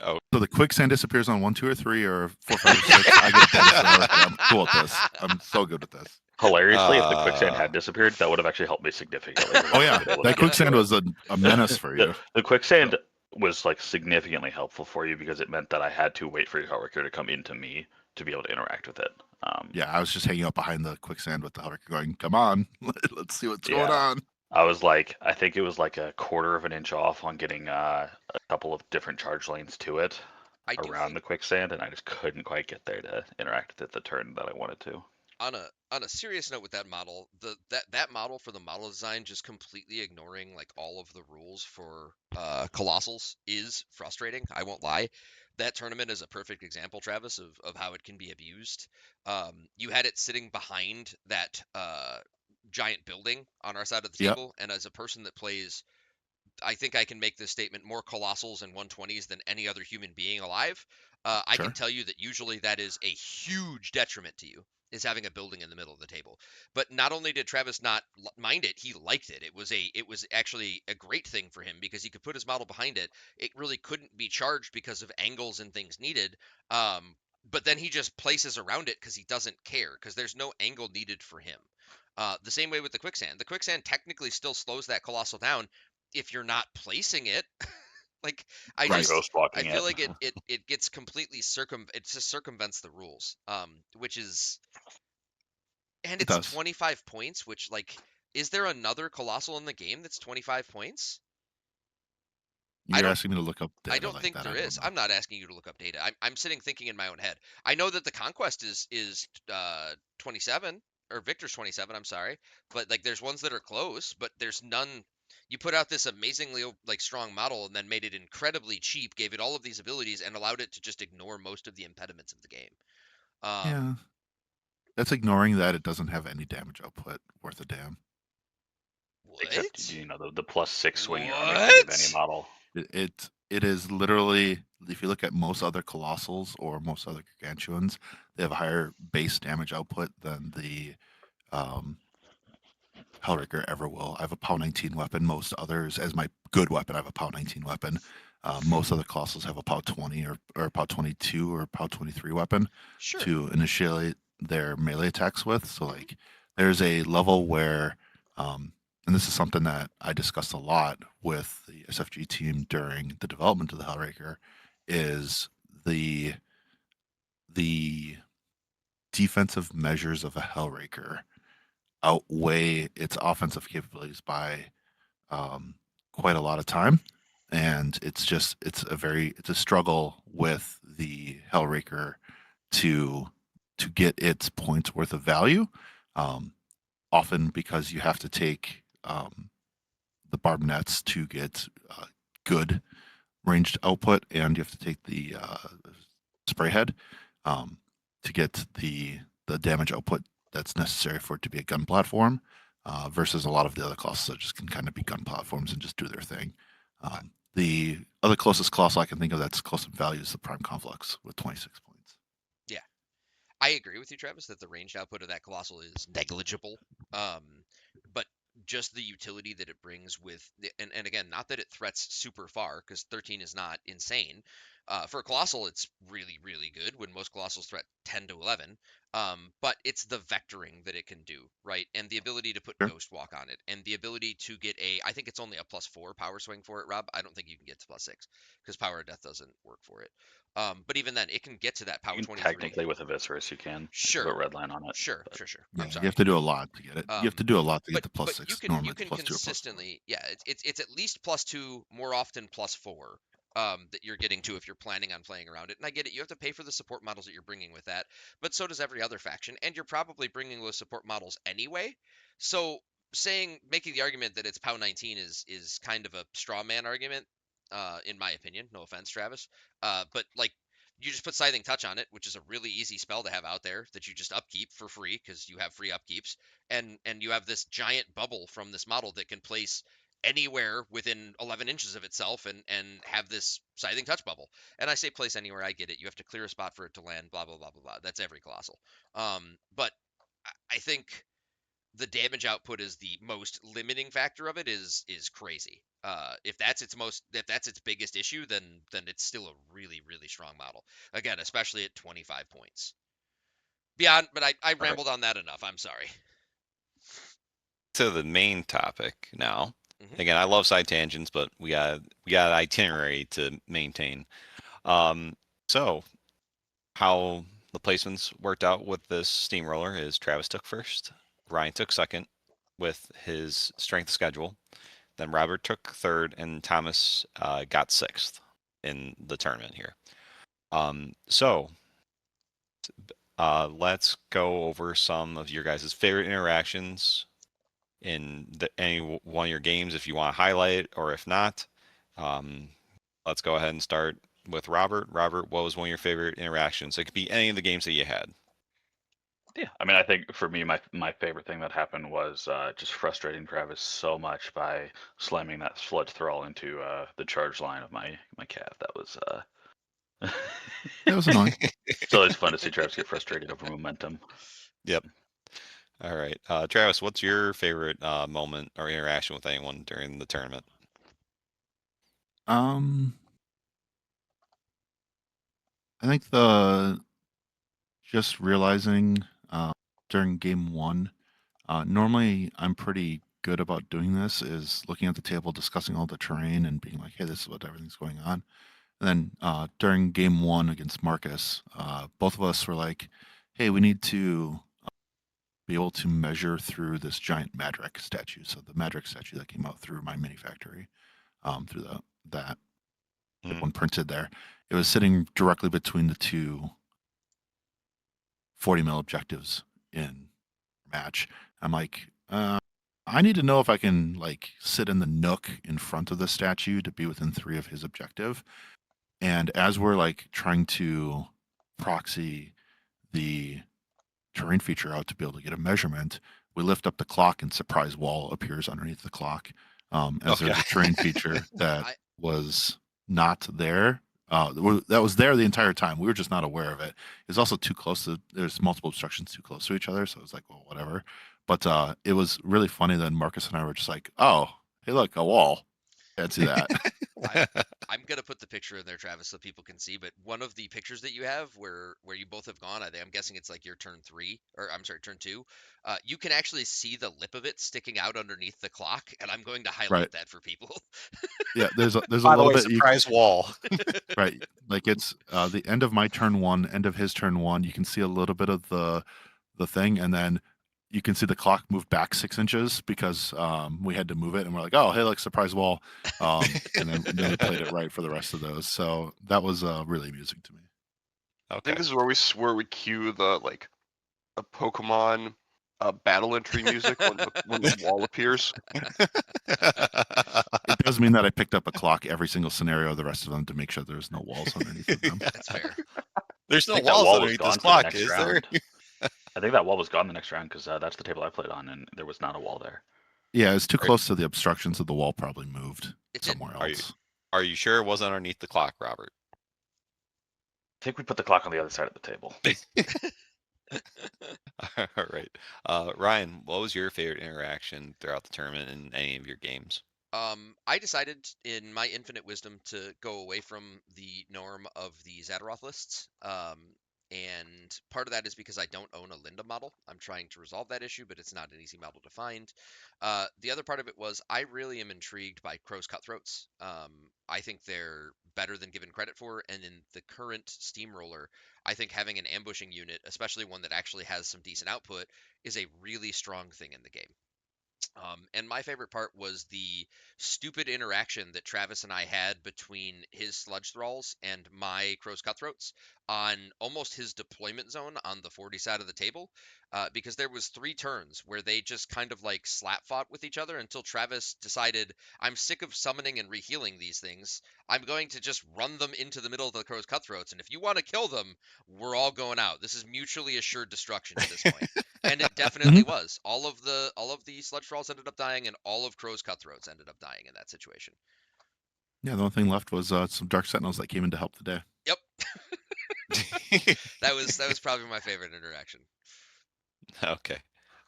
Oh, So the quicksand disappears on 1, 2, or 3, or 4, 5, or 6. I get a bonus for Hellraker. I'm cool with this. I'm so good with this. Hilariously, if the quicksand uh, had disappeared, that would have actually helped me significantly. Oh yeah, that quicksand was a menace for you. The quicksand was like significantly helpful for you because it meant that I had to wait for your Hellraker to come into me to be able to interact with it. Yeah, I was just hanging out behind the quicksand with the Hellraker going, come on, let's see what's going Yeah. on. I was like, I think it was like a quarter of an inch off on getting a couple of different charge lanes to it I do around think the quicksand, and I just couldn't quite get there to interact with it the turn that I wanted to. on a serious note with that model, that model for the model design just completely ignoring like all of the rules for colossals is frustrating. I won't lie. That tournament is a perfect example, Travis, of how it can be abused. You had it sitting behind that giant building on our side of the Yep, table, and as a person that plays, I think I can make this statement, more colossals and 120s than any other human being alive. I can sure. tell you that usually that is a huge detriment to you, is having a building in the middle of the table. But not only did Travis not mind it, he liked it. It was actually a great thing for him because he could put his model behind it. It really couldn't be charged because of angles and things needed. But then he just places around it because he doesn't care, because there's no angle needed for him. The same way with the quicksand. The quicksand technically still slows that colossal down if you're not placing it. Like, I Right. just Ghost I walking feel it. like it gets completely it just circumvents the rules. Which is, and It it's does. 25 points, which, like, is there another colossal in the game that's 25 points? I You're don't asking me to look up I data don't like think that. there I don't is. know. I'm not asking you to look up data. I'm sitting thinking in my own head. I know that the Conquest is 27, or Victor's 27. I'm sorry, but like there's ones that are close, but there's none. You put out this amazingly like strong model and then made it incredibly cheap, gave it all of these abilities, and allowed it to just ignore most of the impediments of the game. Yeah, that's ignoring that it doesn't have any damage output worth a damn. Except, What? you know, the +6 swing your army can give any What? model. It is literally, if you look at most other colossals or most other gargantuans, they have a higher base damage output than the um, Hellraker ever will. I have a POW 19 weapon. Most others, as my good weapon, I have a POW 19 weapon. Most other colossals have a POW 20 or POW 22 or POW 23 weapon Sure. to initiate their melee attacks with. So Mhm. like, there's a level where, and this is something that I discussed a lot with the SFG team during the development of the Hellraker, is the defensive measures of a Hellraker outweigh its offensive capabilities by um, quite a lot of time, and it's a struggle with the Hellraker to get its points worth of value. Um, Often because you have to take the barb nets to get good ranged output, and you have to take the spray head um, to get the damage output that's necessary for it to be a gun platform. Versus a lot of the other classes that just can kind of be gun platforms and just do their thing. I, The other closest class I can think of that's close in value is the Prime Conflux with 26 points. yeah. I agree with you, Travis, that the ranged output of that colossal is negligible. But just the utility that it brings with, and again, not that it threats super far, because 13 is not insane. For a colossal, it's really, really good when most colossals threat 10 to 11. But it's the vectoring that it can do, right? And the ability to put Sure. Ghost Walk on it, and the ability to get I think it's only a +4 power swing for it, Rob. I don't think you can get to +6 because Power of Death doesn't work for it. But even then, it can get to that power You can 23. technically with a Viscerus, you can if you Sure, put redline on it. sure, But sure, sure. I'm Yeah, you have sorry. to do a lot to get it. You have to do a lot to get the plus But six. Normally you it's can plus 2 or plus 4. consistently, yeah, it's at least +2, more often +4. That you're getting to if you're planning on playing around it. And I get it, you have to pay for the support models that you're bringing with that, but so does every other faction, and you're probably bringing those support models anyway. So making the argument that it's POW 19 is kind of a straw man argument, in my opinion. No offense, Travis. But like, You just put Scything Touch on it, which is a really easy spell to have out there that you just upkeep for free because you have free upkeeps, and you have this giant bubble from this model that can place anywhere within 11 inches of itself and have this Scything Touch bubble. And I say place anywhere, I get it. You have to clear a spot for it to land, blah blah blah blah blah. That's every colossal. But I think the damage output is the most limiting factor of it is crazy. If that's its biggest issue, then it's still a really strong model. Again, especially at 25 points. Beyond, but I All right. rambled on that enough. I'm sorry. To the main topic now. Hmm. Again, I love side tangents, but we got an itinerary to maintain. Um, so how the placements worked out with this steamroller is Travis took first, Ryan took second with his strength schedule, then Robert took third, and Thomas got sixth in the tournament here. So let's go over some of your guys' favorite interactions in any one of your games if you want to highlight it, or if not. Um, let's go ahead and start with Robert. Robert, what was one of your favorite interactions? It could be any of the games that you had. Yeah, I mean, I think for me, my favorite thing that happened was just frustrating Travis so much by slamming that sludge thrall into the charge line of my cat. That was That was annoying. it's always fun to see Travis get frustrated over momentum. Yep. All right. Travis, what's your favorite moment or interaction with anyone during the tournament? Um, I think the just realizing during game one, normally I'm pretty good about doing this, is looking at the table, discussing all the terrain, and being like, hey, this is what everything's going on. And then during game one against Marcus, both of us were like, hey, we need to be able to measure through this giant Madrek statue. So the Madrek statue that came out through my mini factory, through that Mm. one printed there, it was sitting directly between the two 40 mil objectives in match. I'm like, I need to know if I can like sit in the nook in front of the statue to be within 3 of his objective. And as we're like trying to proxy the terrain feature out to be able to get a measurement, we lift up the clock and surprise wall appears underneath the clock. As Okay. there's a terrain feature that I was not there. That was there the entire time. We were just not aware of it. It's also too close to. There's multiple obstructions too close to each other, so it was like, well, whatever. But it was really funny that Marcus and I were just like, oh, hey, look, a wall. Can't see that. I I'm gonna put the picture in there, Travis, so people can see. But one of the pictures that you have where you both have gone, I'm guessing it's like your turn three, or I'm sorry, turn two. You can actually see the lip of it sticking out underneath the clock, and I'm going to Right. highlight that for people. Yeah. There's a By the little way, bit you surprise wall. right. Like it's the end of my turn one, end of his turn one. You can see a little bit of the thing, and then you can see the clock move back 6 inches because we had to move it, and we're like, oh, hey, like surprise wall. And then we played it right for the rest of those. So that was really amusing to me. I Okay. think this is where we cue the like a Pokemon battle entry music when the wall appears. It does mean that I picked up a clock every single scenario of the rest of them to make sure there's no walls underneath of them. That's fair. There's I no think that walls wall was underneath this gone for the clock, next is there? round. I think that wall was gone the next round because that's the table I played on, and there was not a wall there. Yeah, it's too Are, close to the obstructions, so the wall probably moved It did. somewhere are you else. are you sure it wasn't underneath the clock, Robert? I think we put the clock on the other side of the table. All right. Ryan, what was your favorite interaction throughout the tournament in any of your games? I decided in my infinite wisdom to go away from the norm of the Zadaroth lists. And part of that is because I don't own a Linda model. I'm trying to resolve that issue, but it's not an easy model to find. The other part of it was I really am intrigued by Crow's Cutthroats. I think they're better than given credit for, and in the current Steamroller, I think having an ambushing unit, especially one that actually has some decent output, is a really strong thing in the game. And my favorite part was the stupid interaction that Travis and I had between his sludge thralls and my crow's cutthroats on almost his deployment zone on the 40 side of the table, because there was 3 turns where they just kind of like slap fought with each other until Travis decided, I'm sick of summoning and rehealing these things. I'm going to just run them into the middle of the crow's cutthroats, and if you want to kill them, we're all going out. This is mutually assured destruction at this point. And it definitely Mhm. was. All of the sludge thralls ended up dying, and all of Crow's cutthroats ended up dying in that situation. Yeah, the only thing left was some Dark Sentinels that came in to help the day. Yep, that was probably my favorite interaction. Okay.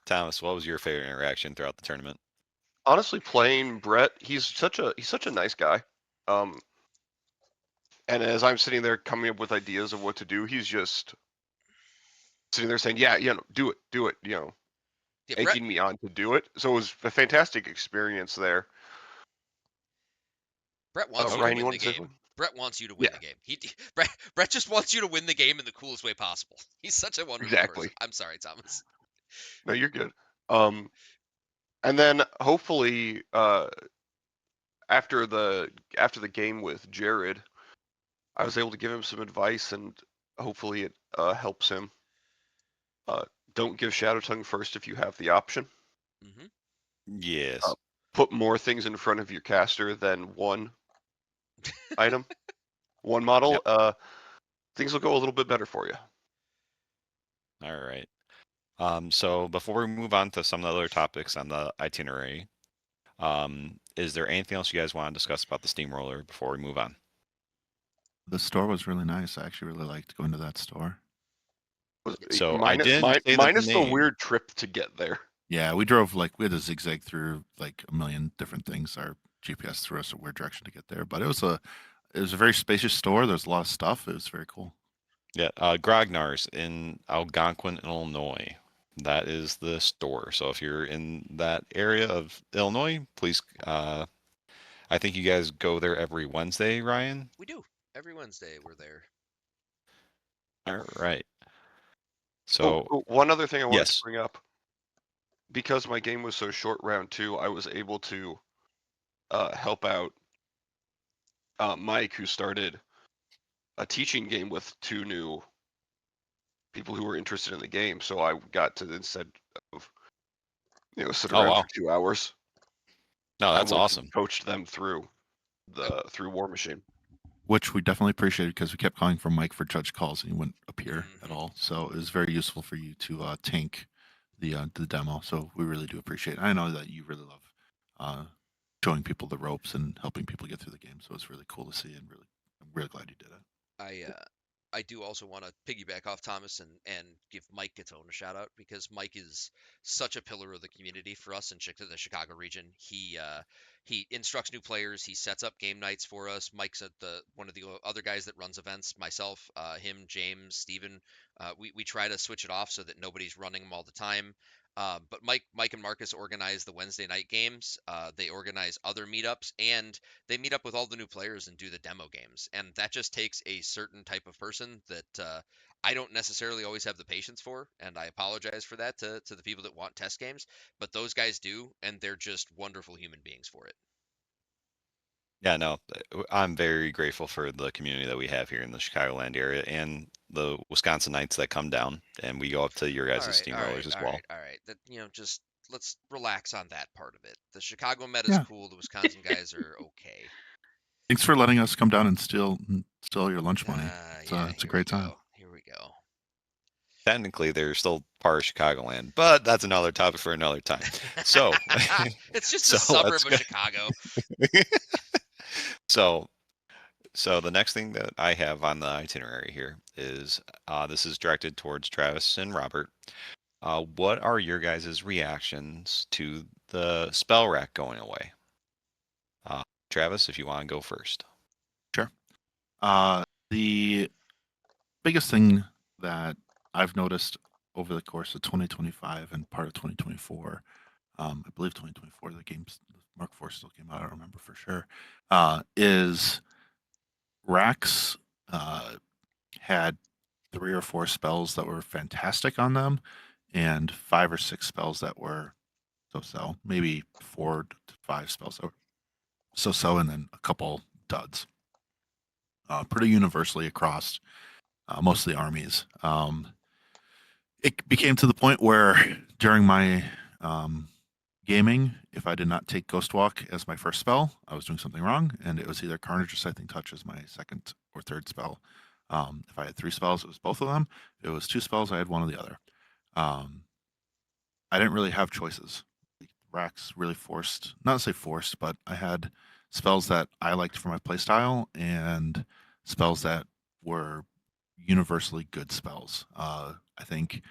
Thomas, what was your favorite interaction throughout the tournament? Honestly, playing Brett, he's such a nice guy. Um, and as I'm sitting there coming up with ideas of what to do, he's just sitting there saying, "Yeah, do it," Yeah, Brett. egging me on to do it. So it was a fantastic experience there. Brett wants you to Ryan, you win want the to say game. something? Brett wants you to win Yeah, the game. Brett just wants you to win the game in the coolest way possible. He's such a wonderful person. exactly. I'm sorry, Thomas. No, you're good. Um, and then hopefully after the game with Jared, I was able to give him some advice, and hopefully it helps him. Uh, don't give Shadow Tongue first if you have the option. Hmm. Uh, Yes. put more things in front of your caster than one item, one model. Yep. Things will go a little bit better for you. All right. So before we move on to some of the other topics on the itinerary, is there anything else you guys want to discuss about the steamroller before we move on? The store was really nice. I actually really liked going to that store. So I didn't say the Minus the name. weird trip to get there. Yeah, we had a zigzag through like a million different things. Our GPS threw us a weird direction to get there, but it was a very spacious store. There's a lot of stuff. It was very cool. Yeah, Grognar's in Algonquin, Illinois. That is the store. So if you're in that area of Illinois, please. I think you guys go there every Wednesday, Ryan. We do. Every Wednesday we're there. All right. Oh, So one other thing I wanted to yes. bring up. Because my game was so short round 2, I was able to help out Mike, who started a teaching game with 2 new people who were interested in the game. So I got to, instead of sit Oh around wow. for 2 hours, No, I that's went and awesome. coached them through Oh, War Machine. Which we definitely appreciated because we kept calling for Mike for judge calls and he wouldn't appear at hmm. all. So it was very useful for you to tank the demo. So we really do appreciate it. I know that you really love uh, showing people the ropes and helping people get through the game. So it's really cool to see and I'm really glad you did it. I do also want to piggyback off Thomas and give Mike Gatone a shout out, because Mike is such a pillar of the community for us in the Chicago region. He instructs new players. He sets up game nights for us. Mike's at the one of the other guys that runs events. Myself, him, James, Steven. We try to switch it off so that nobody's running them all the time. But Mike and Marcus organize the Wednesday night games. They organize other meetups, and they meet up with all the new players and do the demo games. And that just takes a certain type of person that I don't necessarily always have the patience for. And I apologize for that to the people that want test games, but those guys do, and they're just wonderful human beings for it. Yeah, no, I'm very grateful for the community that we have here in the Chicagoland area and the Wisconsinites that come down, and we go up to your All guys' right, all right, steamrollers as all well. right, all right. That just let's relax on that part of it. The Chicago Met is Yeah. cool. The Wisconsin guys are okay. Thanks for letting us come down and steal your lunch money. Yeah, It's a here we great time. go. Here we go. Technically, they're still part of Chicagoland, but that's another topic for another time. So, It's just a so let's suburb of go. Chicago. So, so the next thing that I have on the itinerary here is this is directed towards Travis and Robert. What are your guys' reactions to the spell rack going away? Travis, if you want to go first. Sure. The biggest thing that I've noticed over the course of 2025 and part of 2024, I believe 2024, the Mark IV still came out. I don't remember for sure. Is racks had 3 or 4 spells that were fantastic on them, and 5 or 6 spells that were so, maybe 4 to 5 spells that were so, and then a couple duds. Pretty universally across most of the armies. It became to the point where during my gaming, if I did not take Ghost Walk as my first spell, I was doing something wrong, and it was either Carnage or Scything Touch as my second or third spell. If I had 3 spells, it was both of them. If it was 2 spells, I had one or the other. Um, I didn't really have choices. Rax really forced, not to say forced, but I had spells that I liked for my playstyle and spells that were universally good spells. I think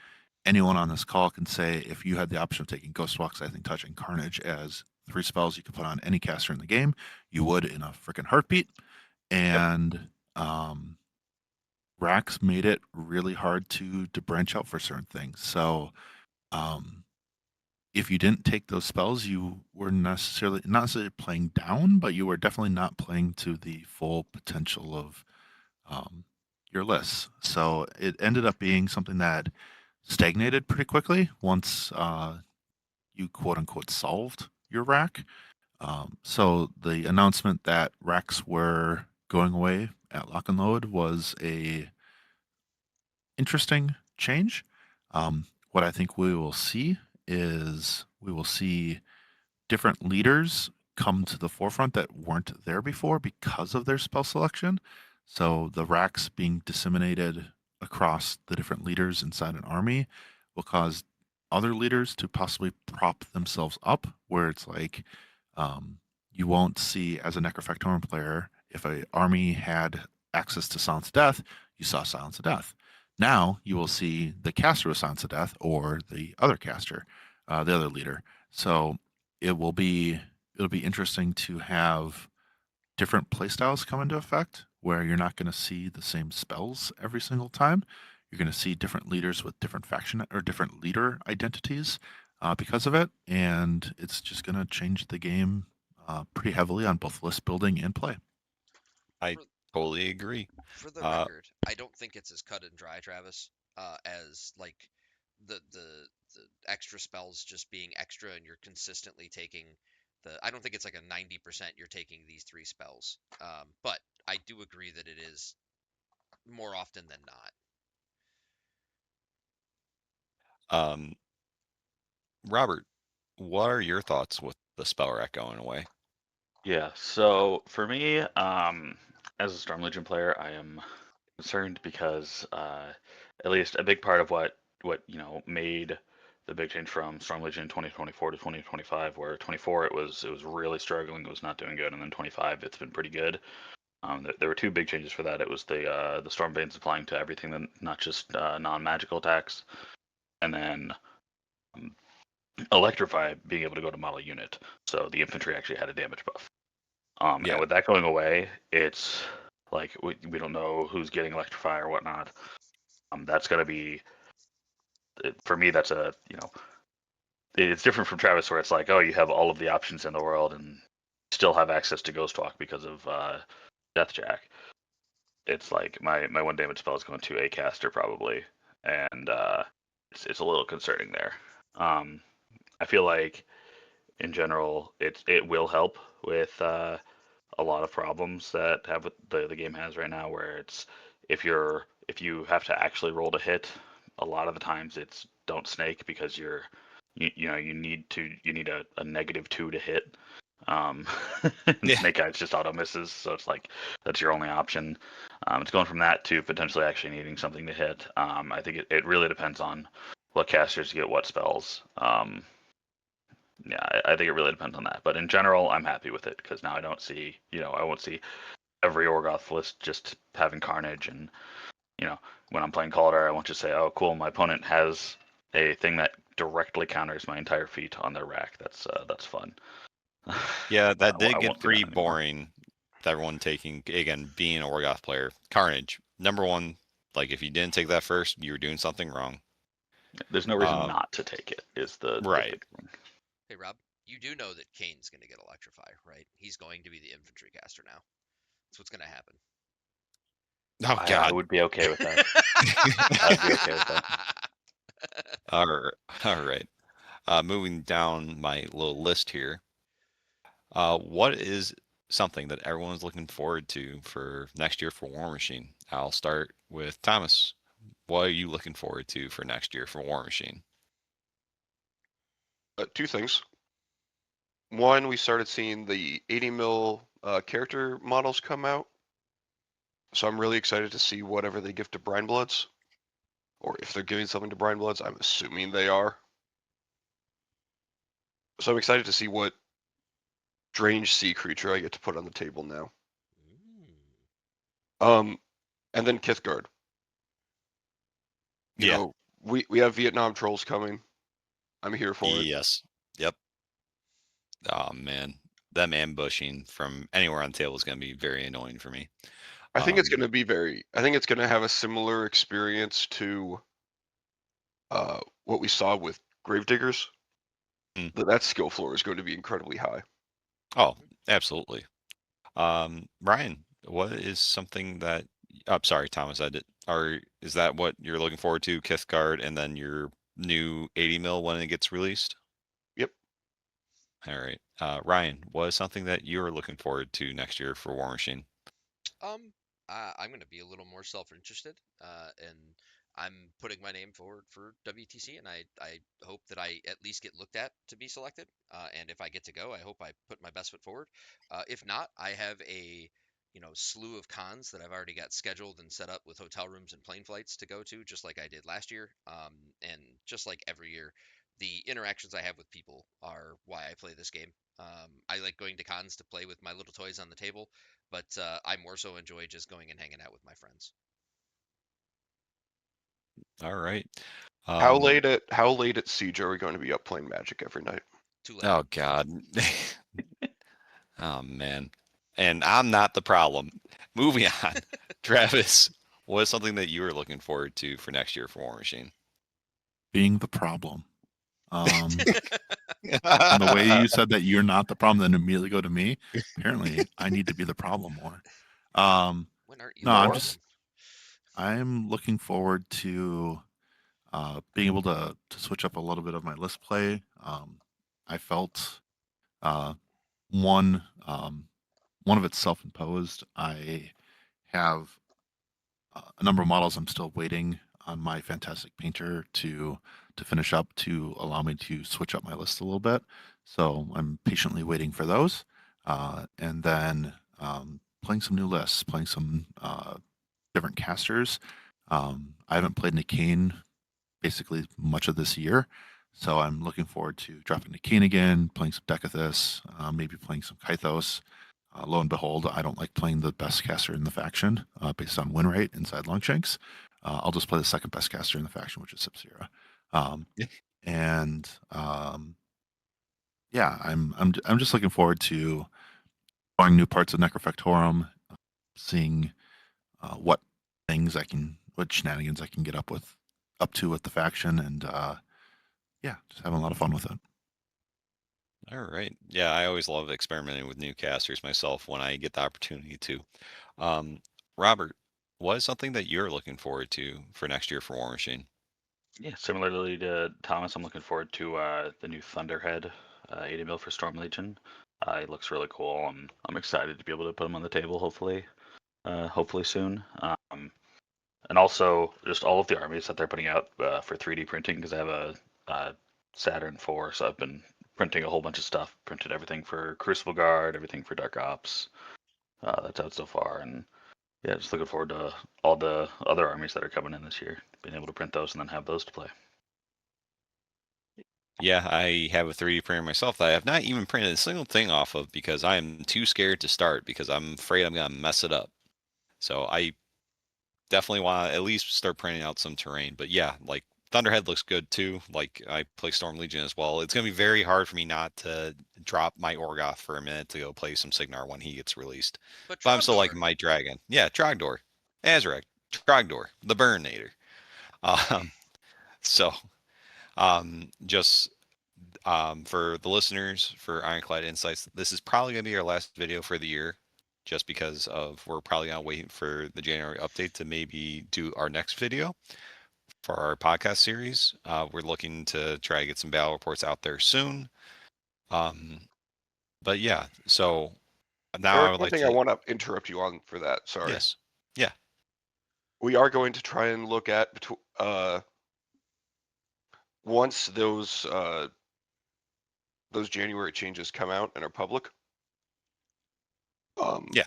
anyone on this call can say if you had the option of taking Ghost Walk, I think Touch, and Carnage as 3 spells you could put on any caster in the game, you would in a freaking heartbeat. Yep. And Rax made it really hard to branch out for certain things. So um, if you didn't take those spells, you were necessarily not necessarily playing down, but you were definitely not playing to the full potential of um, your lists. So it ended up being something that stagnated pretty quickly once you quote unquote solved your rack. So the announcement that racks were going away at Lock and Load was a interesting change. What I think we will see is we will see different leaders come to the forefront that weren't there before because of their spell selection. So the racks being disseminated across the different leaders inside an army will cause other leaders to possibly prop themselves up, where it's like you won't see as a Necrofactorum player if an army had access to Silence of Death, you saw Silence of Death. Now you will see the caster with Silence of Death or the other caster, the other leader. So it'll be interesting to have different playstyles come into effect where you're not going to see the same spells every single time. You're going to see different leaders with different faction or different leader identities because of it, and it's just going to change the game pretty heavily on both list building and play. I For totally agree. for the Uh, record, I don't think it's as cut and dry, Travis, as like the extra spells just being extra and you're consistently taking the. I don't think it's like a 90% you're taking these 3 spells. But I do agree that it is more often than not. um, Robert, what are your thoughts with the spell rack going away? Yeah. So for me, as a Storm Legion player, I am concerned because at least a big part of what made the big change from Storm Legion 2024 to 2025, where 24 it was really struggling, it was not doing good, and then 25 it's been pretty good. There were 2 big changes for that. It was the Stormbanes applying to everything, that, not just non-magical attacks, and then um, Electrify being able to go to model unit, so the infantry actually had a damage buff. And Yeah. with that going away, it's like we don't know who's getting Electrify or whatnot. That's gonna be for me. That's it's different from Travis, where it's like, oh, you have all of the options in the world and still have access to Ghost Walk because of Deathjack. It's like my 1 damage spell is going to a caster probably, and it's a little concerning there. I feel like in general it will help with a lot of problems that have the game has right now, where it's if you have to actually roll to hit, a lot of the times it's don't snake because you need a -2 to hit. Um, and Yeah. Snake Eyes just auto misses, so it's like that's your only option. It's going from that to potentially actually needing something to hit. I think it really depends on what casters get what spells. Yeah, I think it really depends on that. But in general, I'm happy with it because now I don't see, I won't see every Orgoth list just having Carnage. And, when I'm playing Calder, I won't just say, oh, cool, my opponent has a thing that directly counters my entire feat on their rack. That's fun. Yeah, that I did get won't see that pretty anymore. boring. With everyone taking, again, being an Orgoth player. Carnage, number one, like if you didn't take that first, you were doing something wrong. There's no reason Um, not to take it. Is the right. big thing. Hey Rob, you do know that Kane's going to get Electrify, right? He's going to be the infantry caster now. That's what's going to happen. Oh I God. would be okay with that. I'd be okay with that. All right. All right. Moving down my little list here, what is something that everyone's looking forward to for next year for War Machine? I'll start with Thomas. What are you looking forward to for next year for War Machine? Two things. One, we started seeing the 80 mil character models come out, so I'm really excited to see whatever they give to Brine Bloods, or if they're giving something to Brine Bloods. I'm assuming they are. So I'm excited to see what strange sea creature I get to put on the table now. Mm. Um, and then Kithgard. You Yeah. know, we have Vietnam trolls coming. I'm here for it. Yes. Yep. Oh man, them ambushing from anywhere on the table is going to be very annoying for me. I think it's Um, going to be very. I think it's going to have a similar experience to what we saw with Gravediggers. mm, That skill floor is going to be incredibly high. oh, absolutely. Ryan, what is something that? I'm sorry, Thomas. I did. Are is that what you're looking forward to, Kithgard, and then your new 80 mil when it gets released? Yep. All right. Ryan, what is something that you're looking forward to next year for War Machine? Um, I'm going to be a little more self-interested, and I'm putting my name forward for WTC, and I hope that I at least get looked at to be selected. And if I get to go, I hope I put my best foot forward. If not, I have a slew of cons that I've already got scheduled and set up with hotel rooms and plane flights to go to, just like I did last year. And just like every year, the interactions I have with people are why I play this game. I like going to cons to play with my little toys on the table, but I more so enjoy just going and hanging out with my friends. All right. How Um, late at Siege are we going to be up playing Magic every night? Too late. oh God. Oh man. And I'm not the problem. Moving on. Travis, what is something that you are looking forward to for next year for War Machine? Being the problem. Um, from the way you said that you're not the problem, then immediately go to me. Apparently, I need to be the problem more. Um, When aren't you no, the I'm More? just problem? I'm looking forward to being able to switch up a little bit of my list play. I felt uh, one one of it's self-imposed. I have a number of models I'm still waiting on my fantastic painter to finish up to allow me to switch up my list a little bit. So I'm patiently waiting for those, and then playing some new lists, playing some different casters. I haven't played Nicane basically much of this year. So I'm looking forward to dropping the Kane again, playing some Decathus, maybe playing some Kythos. Lo and behold, I don't like playing the best caster in the faction based on win rate inside Longshanks. I'll just play the second best caster in the faction, which is Sipsira. Um, and yeah, I'm just looking forward to exploring new parts of Necrofactorum, seeing what what shenanigans I can get up to with the faction, and yeah, just having a lot of fun with it. All right. Yeah, I always love experimenting with new casters myself when I get the opportunity to. Um, Robert, what is something that you're looking forward to for next year for War Machine? Yeah, similarly to Thomas, I'm looking forward to the new Thunderhead 80 mil for Storm Legion. It looks really cool. I'm excited to be able to put him on the table. Hopefully soon. And also just all of the armies that they're putting out for 3D printing because I have a Saturn 4, so I've been printing a whole bunch of stuff. Printed everything for Crucible Guard, everything for Dark Ops. That's out so far, and yeah, just looking forward to all the other armies that are coming in this year. Being able to print those and then have those to play. Yeah, I have a 3D printer myself that I have not even printed a single thing off of because I am too scared to start because I'm afraid I'm going to mess it up. So I definitely want to at least start printing out some terrain. But yeah, like Thunderhead looks good too. Like I play Storm Legion as well. It's going to be very hard for me not to drop my Orgoth for a minute to go play some Signar when he gets released. But But I'm still Trogdor. liking my Dragon. Yeah, Trogdor, Azrak, Trogdor, the Burnator. Um, so just for the listeners for Ironclad Insights, this is probably going to be our last video for the year, just because of we're probably going to wait for the January update to maybe do our next video. for our podcast series. We're looking to try to get some battle reports out there soon. Um, but yeah, so now I Eric, would one like thing I to. want to interrupt you on for that. Sorry. Yes. Yeah. We are going to try and look at once those January changes come out and are public. Um, Yeah.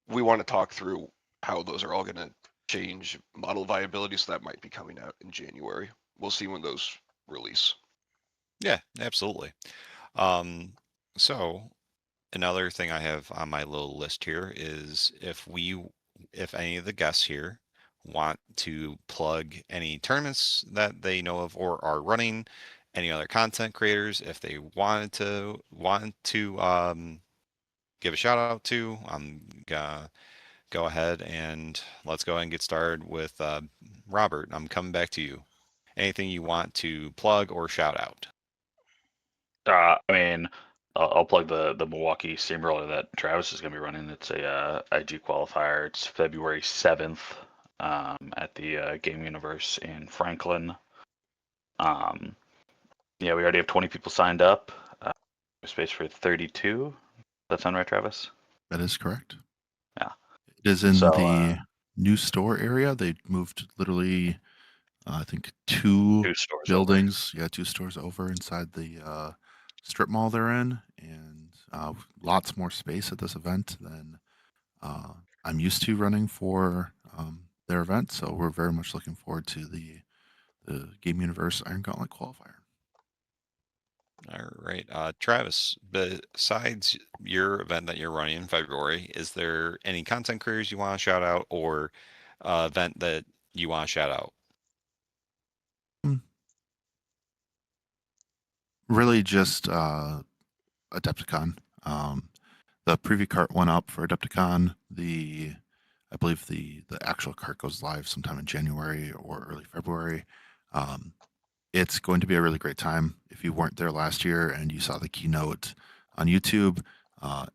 we want to talk through how those are all going to change model viability, so that might be coming out in January. We'll see when those release. Yeah. Absolutely. Um, so another thing I have on my little list here is if any of the guests here want to plug any tournaments that they know of or are running, any other content creators, if they want to give a shout out to, I'm gonna go ahead and let's go ahead and get started with Robert. I'm coming back to you. Anything you want to plug or shout out? I mean, I'll plug the Milwaukee Steamroller that Travis is going to be running. It's a IG qualifier. It's February 7th at the Game Universe in Franklin. Um, yeah, we already have 20 people signed up. Space for 32. Does that sound right, Travis? That is correct. Yeah. It is in So the new store area. They moved literally, I think, two 2 stores over. buildings. Yeah, two stores over inside the strip mall they're in, and lots more space at this event than I'm used to running for their event. So we're very much looking forward to the Game Universe Iron Gauntlet qualifier. All right. Travis, besides your event that you're running in February, is there any content creators you want to shout out or event that you want to shout out? Mm, Really, just Adepticon. The preview cart went up for Adepticon. I believe the actual cart goes live sometime in January or early February. Um, it's going to be a really great time. If you weren't there last year and you saw the keynote on YouTube,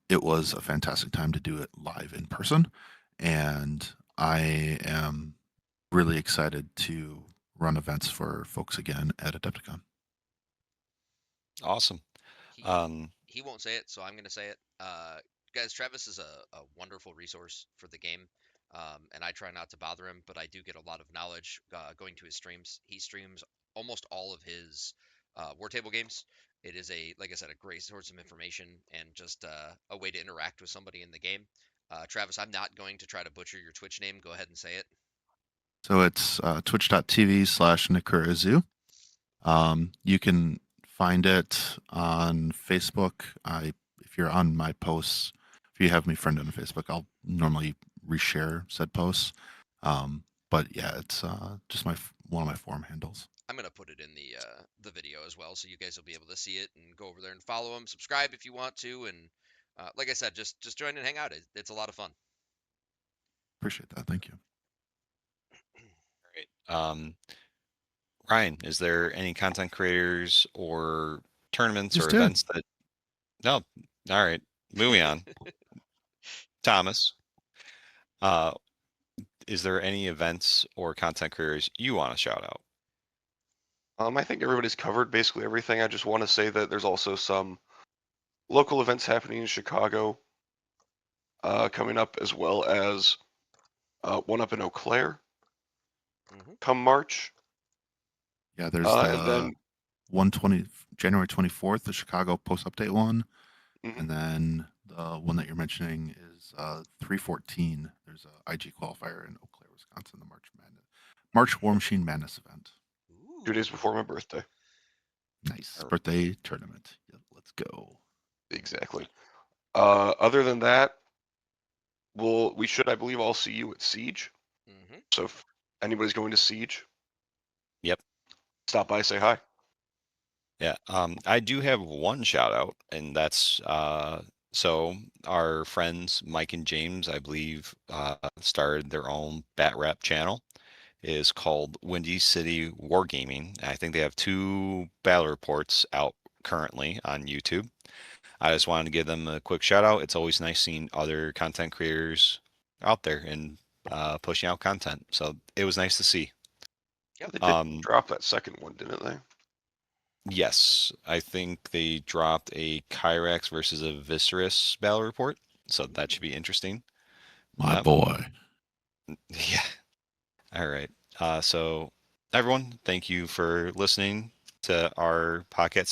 it was a fantastic time to do it live in person. And I am really excited to run events for folks again at Adepticon. Awesome. He Um, he won't say it, so I'm gonna say it. Guys, Travis is a wonderful resource for the game, and I try not to bother him, but I do get a lot of knowledge going to his streams. He streams almost all of his War Table games. It is like I said, a great source of information and just a way to interact with somebody in the game. Travis, I'm not going to try to butcher your Twitch name. Go ahead and say it. So it's twitch.tv/Nakurazu. You can find it on Facebook. If you're on my posts, if you have me friended on Facebook, I'll normally reshare said posts. But yeah, it's just one of my forum handles. I'm gonna put it in the video as well, so you guys will be able to see it and go over there and follow him. Subscribe if you want to, and like I said, just join and hang out. It's a lot of fun. Appreciate that. Thank you. Great. Ryan, is there any content creators or tournaments Just or did. events that? No. All right. Moving on. Thomas, uh, is there any events or content creators you want to shout out? I think everybody's covered basically everything. I just want to say that there's also some local events happening in Chicago coming up, as well as one up in Eau Claire Hmm. come March. Yeah, there's And the then 120 January 24th, the Chicago Post Update one, mhm, and then the one that you're mentioning is 314. There's a IG qualifier in Eau Claire, Wisconsin, the March War Machine Madness event. 2 days Ooh. before my birthday. Nice Or- birthday tournament. Yep, let's go. Exactly. Other than that, we should, I believe, all see you at Siege. Hmm. So if anybody's going to Siege, Yep. stop by, say hi. Yeah. I do have one shout out, and that's so our friends Mike and James, I believe, started their own bat rap channel. It is called Windy City Wargaming. I think they have 2 battle reports out currently on YouTube. I just wanted to give them a quick shout out. It's always nice seeing other content creators out there and pushing out content. So it was nice to see. Yep. They did Um, drop that second one, didn't they? yes, I think they dropped a Kyrax versus a Viserys battle report, so that should be interesting. My boy. Yeah. All right. So everyone, thank you for listening to our podcast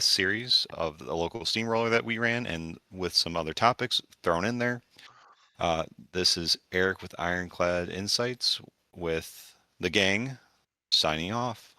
series of the local steamroller that we ran, and with some other topics thrown in there. Uh, this is Eric with Ironclad Insights with the gang signing off.